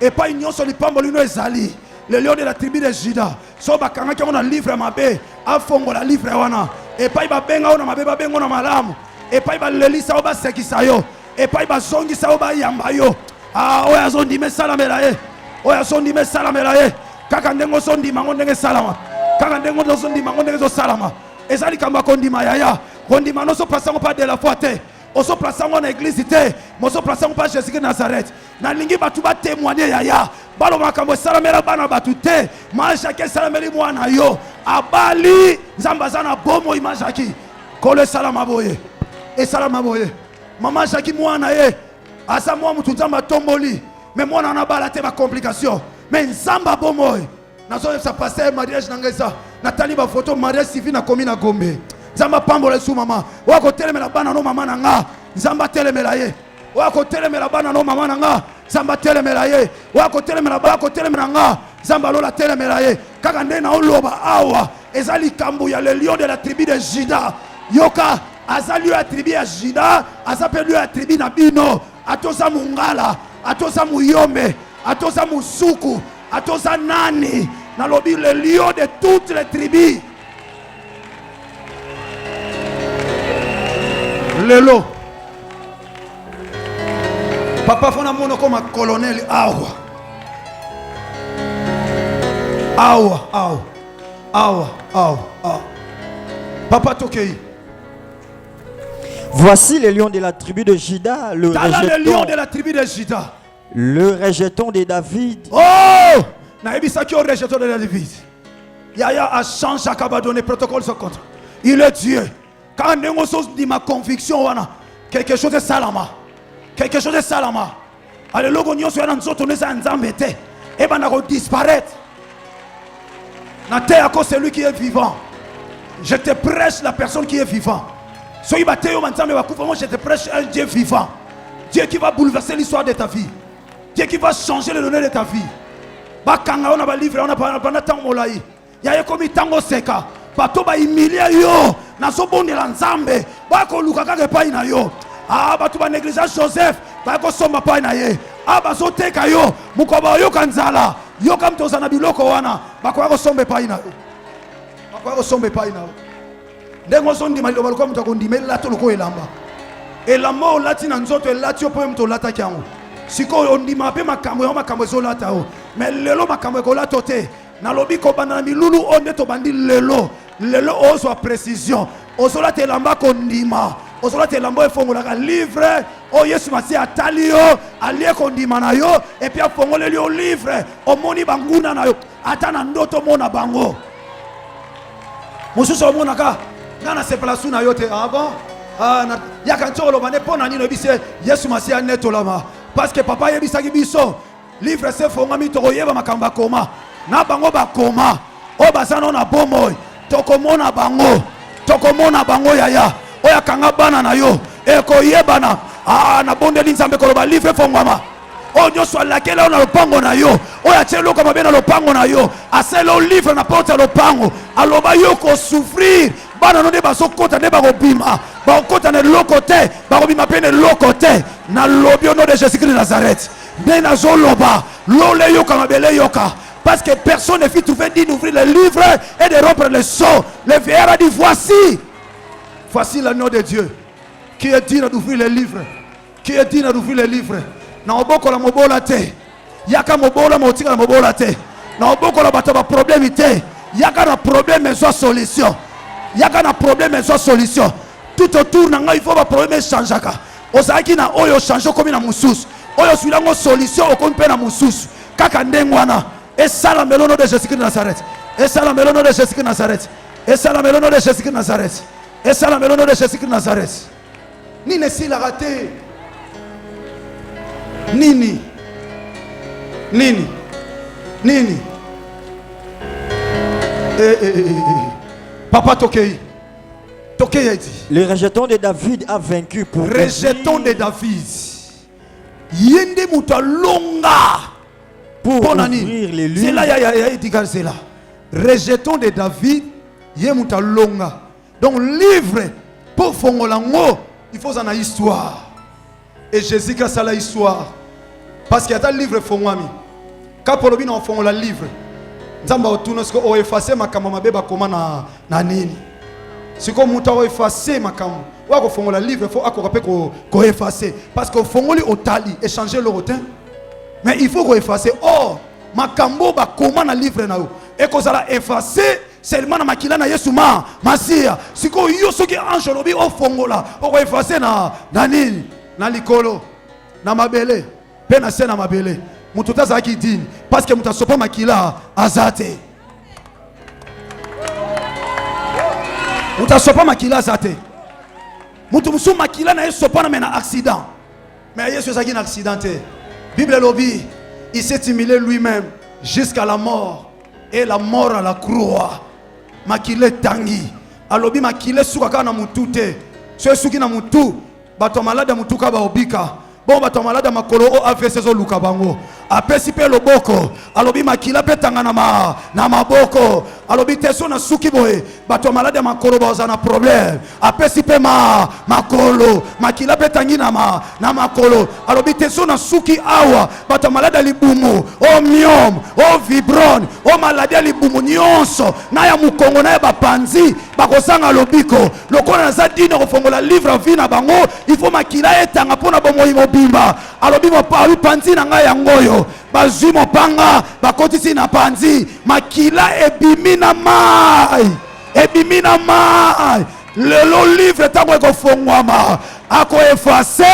D: Et pas union sur les pambolino ezali. Le lion de la tribu de Juda. So ba kanga qui on a livre mabe. Afongo la livre wana. Et pas ba benga on mabe ba benga na malamu. Et pas ba lelisa oba sekisa yo. Et pas ba zongi sa oba yamba yo. Ah oya zondi me salamela ye. Oya zondi me salamela ye. Kaka ndengo zondi mango ndenge salama. Kaka ndengo zondi mango ndenge zo salama. Ezali kamba kondima yaya. Kondima no so pasango pas de la foi te. Oso plaçant en église te, moso plaçant pas Jésus de Nazareth. Na lingi batu ba témoigner yaya. Balo makambo salamela bana batu te. Ma chacun salameli mwana yo. Abali zambazana bomo imajaki. Kole salama boye. Et salama boye. Mama jaki mwana ye. Asa mwa mutu nzamba tomboli. Mais mwana na bala te ba complication. Mais nzamba bomo. Nazo ça passer mariage nangesa. Natali ba photo mariage civil na komi na Gombe. Zamba pambola su mama wako telemela bana no mama nanga zamba telemela ye wako telemela bana no mama nanga zamba telemela ye wako telemela nga zamba lola telemela ye kaka ndena oloba awa ezali kambu ya le lion de la tribu de Juda yoka azali ya tribu ya Juda azapelu ya tribu na bino atoza mungala atoza muyombe atoza musuku atoza nani na lobi le lion de toutes les tribus. Lelo papa fona mono comme colonel awa papa tokei.
F: Voici le lion de la tribu de Juda, le
D: lion de la tribu de Juda,
F: le rejeton de David.
D: Oh naebisa ki o rejeton de David. Yaya a changé à abandonné protocole ce contre. Il est Dieu. Quand on dit ma conviction, quelque chose de salama. Quelque chose de salama. Allez, le gognon sur un autre, on est en zambete. Et ben, on disparaître. Na terre, celui qui est vivant. Je te prêche la personne qui est vivant. Soyez battu au manzambe, moi je te prêche un Dieu vivant. Dieu qui va bouleverser l'histoire de ta vie. Dieu qui va changer le données de ta vie. Bakanga, on a un livre, on a pas de temps molai. Il y a comme tango seka. Bato ba humilier yo na sobondela nzambe bako lukaka ke pai na yo ah bato ba négliger Joseph bako somba pai na ye ah bazo teka yo mukoba yo kanzala yo kam toza na biloko wana bako yako sombe pai na yo bako yako sombe pai na yo ndengo sondi maliloba ko mutako ndimela to loko elamba elamba olati na nzoto elati opo mto lata kyango siko ondima pe makambo zo lata o mais lelo makambo ko lata te na lobi ko bana milulu onde to bandi lelo ozo précision ozola te lamba kondima ozola te lamba efongola livre o Yesu masi atali yo alie kondima na yo et puis afongole li o livre omoni banguna na yo atana ndoto mona bango mususu omona ka ngana se place na yo te avant na yaka ntolo bane pona nino bise Yesu masi anetolama parce que papa yebisaki biso livre se fongami to yeba makamba koma na bango bakoma o basano na bomoy tokomona bango yaya oya kanga bana na yo eko yebana na bonde nzambe koloba livre fongwama o nyoso alakela na lopango na yo oya chelo kama bena lopango na yo aselo livre na porte lopango aloba yo ko souffrir bana no de basokota de bakobima bakota na lokote bakobima pene lokote na lobio no de Jésus-Christ de Nazareth bena zoloba lole yo kama bele yoka. Parce que personne ne fit trouver dit d'ouvrir le livre et de rompre le sceau. Le vieillard a dit voici l'agneau de Dieu qui est digne d'ouvrir le livre. Qui est digne d'ouvrir le livre. Na oboko la mobola te. Yaka mobola motika la mobola te. Na oboko la bataba problème te. Yaka na problème et soit solution. Yaka na problème et soit solution. Tout autour nanga il faut ba problème changeaka. Osaki na oyo change comme na mususu. Oyo suilango solution okompe na mususu. Kaka ndengwana. Et ça la mélono de Jésus-Christ de Nazareth. Et ça la mélono de Jésus-Christ de Nazareth. Et ça la mélono de Jésus-Christ de Nazareth. Et ça la mélono de Jésus-Christ de Nazareth. Ni ne si la raté. Nini. Papa Tokei. Tokei a dit.
E: Le rejeton de David a vaincu pour
D: Rejeton de David. Yende muta longa.
E: pour
D: Bonani.
E: ouvrir les
D: C'est
E: lieux.
D: là, c'est là. Rejeton de David. Yende muta longa. Donc livre pour Fongolango, il faut en histoire. Et Jésus a sa histoire. Parce qu'il y a un livre Fongwami. Quand pour le bien on fait la livre. Nzamba otuna siko o effacer makambo mabeba koma na nini. Siko muta o effacer makambo. Wa ko fongola livre faut akorape ko effacer parce que fongoli otali échanger le rotin. Mais il faut ko effacer. Oh, makambo ba koma na livre na yo. Et ko zala effacer seulement na makila na Yesu ma masia. Siko yo soki ange lobi o fongola o ko effacer na nini na likolo na mabele. Pe na se na mabele. Mututa zaki dini parce que mutasopa makila azate. Mutasopa makila azate. Mutumsu makila na sopa na mena accident. Mais Yesu zaki na accidenté. Bible lobi, il s'est humilié lui-même jusqu'à la mort et la mort à la croix. Makile tangi. Alobi makile suka na mutute. So suki na mutu, bato malade mutuka ba obika. Bon bato malade makolo o AVC zo luka bango. Apesi pe loboko alobi makila pe tangana na maboko alobi teso na suki boye bato malade makolo baza na problème apesi pe makolo makila pe tangi na makolo alobi teso na suki awa bato malade libumu o myom o vibron o malade libumu nyonso na ya mukongo na ya bapanzi bakosanga lobiko lokona za dino kofongola livre vie na bango il faut makila etanga pona bomoyi mobimba alobi mopa panzi na ngai yangoyo bazwi mopanga bakotisi na panzi makila ebimi na mai lelo livre tango ekofongwama ako efase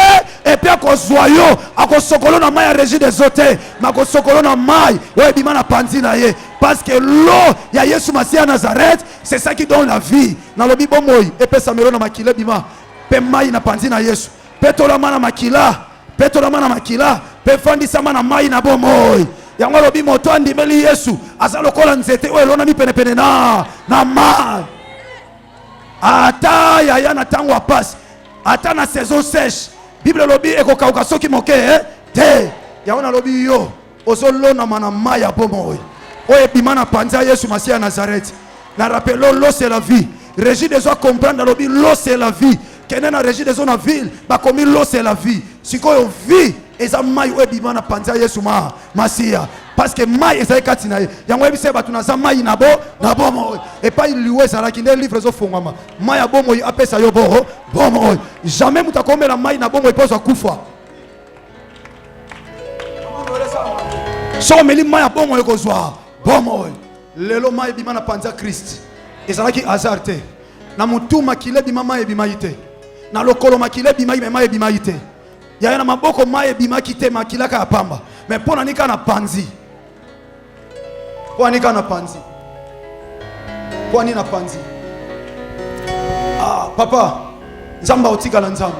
D: epi akozwa yo akosokolo na mai ya régie des hôtes makosokolo na mai oyo ebima na panzi na ye parce que l'eau ya Yesu Masia Nazareth c'est ça qui donne la vie na lobi bomoi epesa melo na makila bima pe mai na panzi na Yesu petolama na makila petolama na makila pe fandisama na mai na bomoi yango lobi moto andimeli Yesu aza lokola nzete oyo elona mi penepene na mai ata yaya na tango apasi ata na saison sèche Bible lobi ekokauka soki moke te yango na lobi yo ozolonama na mai ya bomoi oyo ebima na panzi ya Yesu Masia Nazareth na rappelo l'eau c'est la vie régie des eaux comprendre lobi l'eau c'est la vie kene na régie des eaux na ville bakomi l'eau c'est la vie sikoyo vie eza mai oyo ebima na panzi ya Yesu Masia parce que mai ezali kati na ye yango ebise bato naza mai na bomoi epai liwe ezalaki nde livre ezofungwama mai ya bomoi apesa yo bomoi jamais moto akomela mai na bomoi mpo ozwa kufa so omeli mai ya bomoi ekozwa bomoi lelo mai ebima na panzi ya Christ ezalaki hasard te na mutu makila ebima mai ebimaki te na lokolo makila ebimaki mai ebimaki te yaya na maboko mai ebimaki te makilaka ya pamba mais mpo na nika na panzi Kwanika na panzi. Kwani na panzi. Ah, papa. Nzamba otika la nzamba.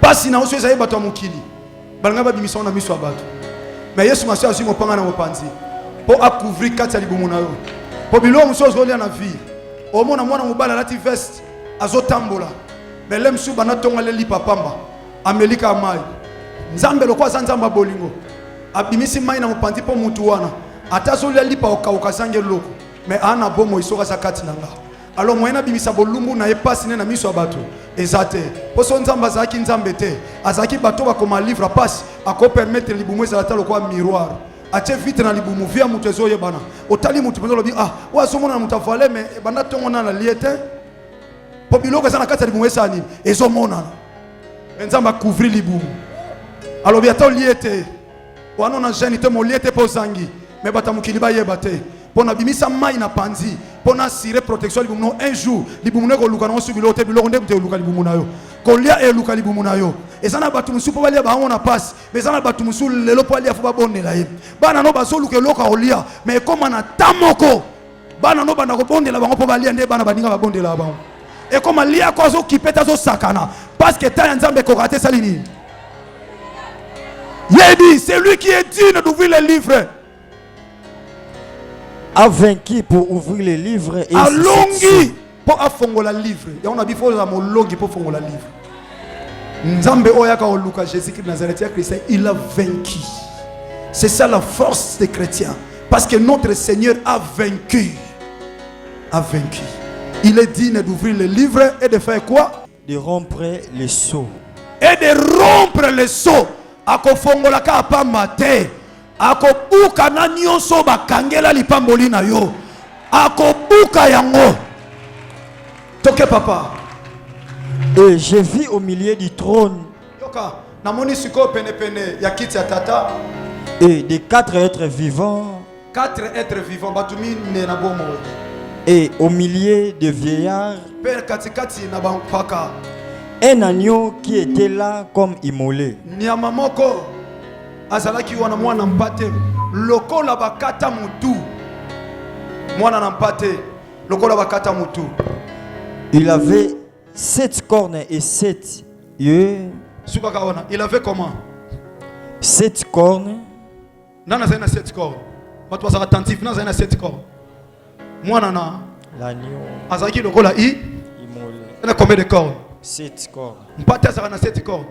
D: Pasi na oso ezaye bato mukili. Balanga ba bimisa na miso abato. Mais Yesu Masia azwi mopanga na mopanzi. Po acouvrir kati ya libumu na yo. Po bilo muso zolia na vie. Omona mwana mobala lati veste azotambola. Mais lem su bana tonga le lipa pamba. Amelika mai. Nzambe lokwa za nzamba bolingo. Abimisi mai na mopanzi po mutu wana. Atazolia lipa okazange loko mais ana bomo isoka sakati nanga alors moyena bimisa bolumbu na epasi na miso abato ezate poso nzamba zaki nzambe te azaki bato ba koma livre passe ako permettre libumu ezalata lokwa miroir ache vite na libumu via mutu ezoye bana otali mutu pezo lobi wa somona mutu avale mais banda tongo na la liete po biloko za na kati libumu esani ezomona nzamba couvrir libumu alors biata liete wana na jeune te mo liete po zangi mais bata mukili ba yeba te pona bimisa mai na panzi pona assurer protection libumu no un jour libumu ne ko luka no su bilote biloko nde te luka libumu na yo kolia e luka libumu na yo ezana batu musu po balia ba ona passe mais ezana batu musu lelo po alia fo ba bondela ye bana no baso luka loka olia mais koma na tamoko bana no bana ko bondela bango po balia nde bana baninga ba bondela bango e koma lia ko zo kipeta zo sakana parce que ta nzambe ko rater salini Yedi c'est lui qui est digne d'ouvrir les livres.
E: a vaincu pour ouvrir les livres et
D: alongi pour afongola livre. Et on a dit faut la molongi pour fongola livre. Nzambe oyaka oluka Jésus-Christ Nazareth Christ, il a vaincu. C'est ça la force des chrétiens, parce que notre Seigneur a vaincu. A vaincu. Il est digne d'ouvrir les livres et de faire quoi?
E: de rompre les sceaux.
D: Et de rompre les sceaux. Ako fongola ka pa mate. Ako buka na nyonso bakangela lipamboli na yo. Ako buka yango. Toke papa.
E: Et je vis au milieu du trône
D: Yoka, namoni siko pene pene ya kiti ya tata.
E: et des 4 êtres vivants
D: 4 êtres vivants batumi ne na bomo.
E: et au milieu de vieillards
D: Père katikati na bampaka.
E: un agneau qui était là comme immolé.
D: Nyama moko azalaki wana mwana mpate lokola bakata mutu. Mwana na mpate lokola bakata mutu.
E: Il avait 7 cornes et 7 yeux.
D: Sukaka wana, il avait comment?
E: 7 cornes
D: Nana zana 7 corps. Watu wasaka attentif na zana 7 corps. Mwana na
E: l'agneau
D: azalaki lokola i
E: immolé.
D: il a combien de corps?
E: 7 cornes.
D: Mpate azaka na 7 corps.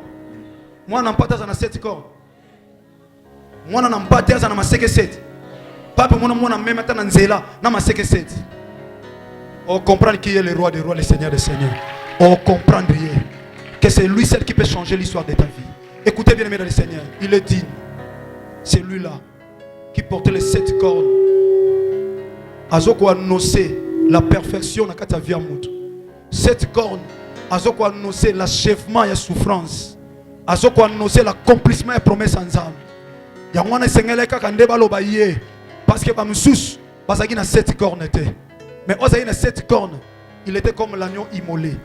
D: Mwana mpate azaka na 7 corps. Mwana na mpate azaka na maseke 7. Papa mwana même ata na nzela na maseke 7. On comprend qui est le roi des rois, le seigneur des seigneurs. On comprend que c'est lui seul qui peut changer l'histoire de ta vie. Écoutez bien, mesdames et seigneurs, il est digne. C'est lui-là qui portait les 7 cornes. Azoko a annoncé la perfection dans ta vie à moto. 7 cornes. Azoko a annoncé l'achèvement et la souffrance. Azoko a annoncé l'accomplissement et la promesse en âme. Yamwana sengele kaka ndeba loba yé parce que bamsous basaki na 7 cornes était. Mais Osaïe na 7 cornes, il était comme l'agneau immolé.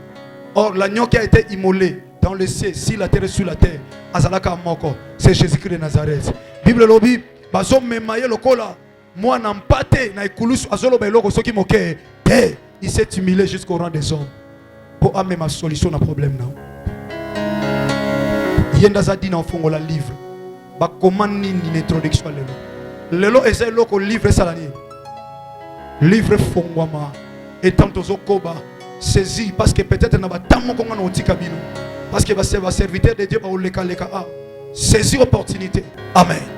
D: Or l'agneau qui a été immolé dans le ciel, sur la terre et sur la terre, azalaka moko, c'est Jésus-Christ de Nazareth. Bible lobi bazo memaye lokola moi n'empate na ikulusu azolo ba eloko soki moke te, il s'est humilié jusqu'au rang des hommes pour amener ma solution à problème na. Yenda zadi na fongola livre. Ba comment ni introduction lelo. Lelo eza loko livre salani. Livre fongwama et tant aux koba saisi parce que peut-être na ba tamo konga na otika bino parce que va serviteur de Dieu ba oleka leka a saisir opportunité. Amen.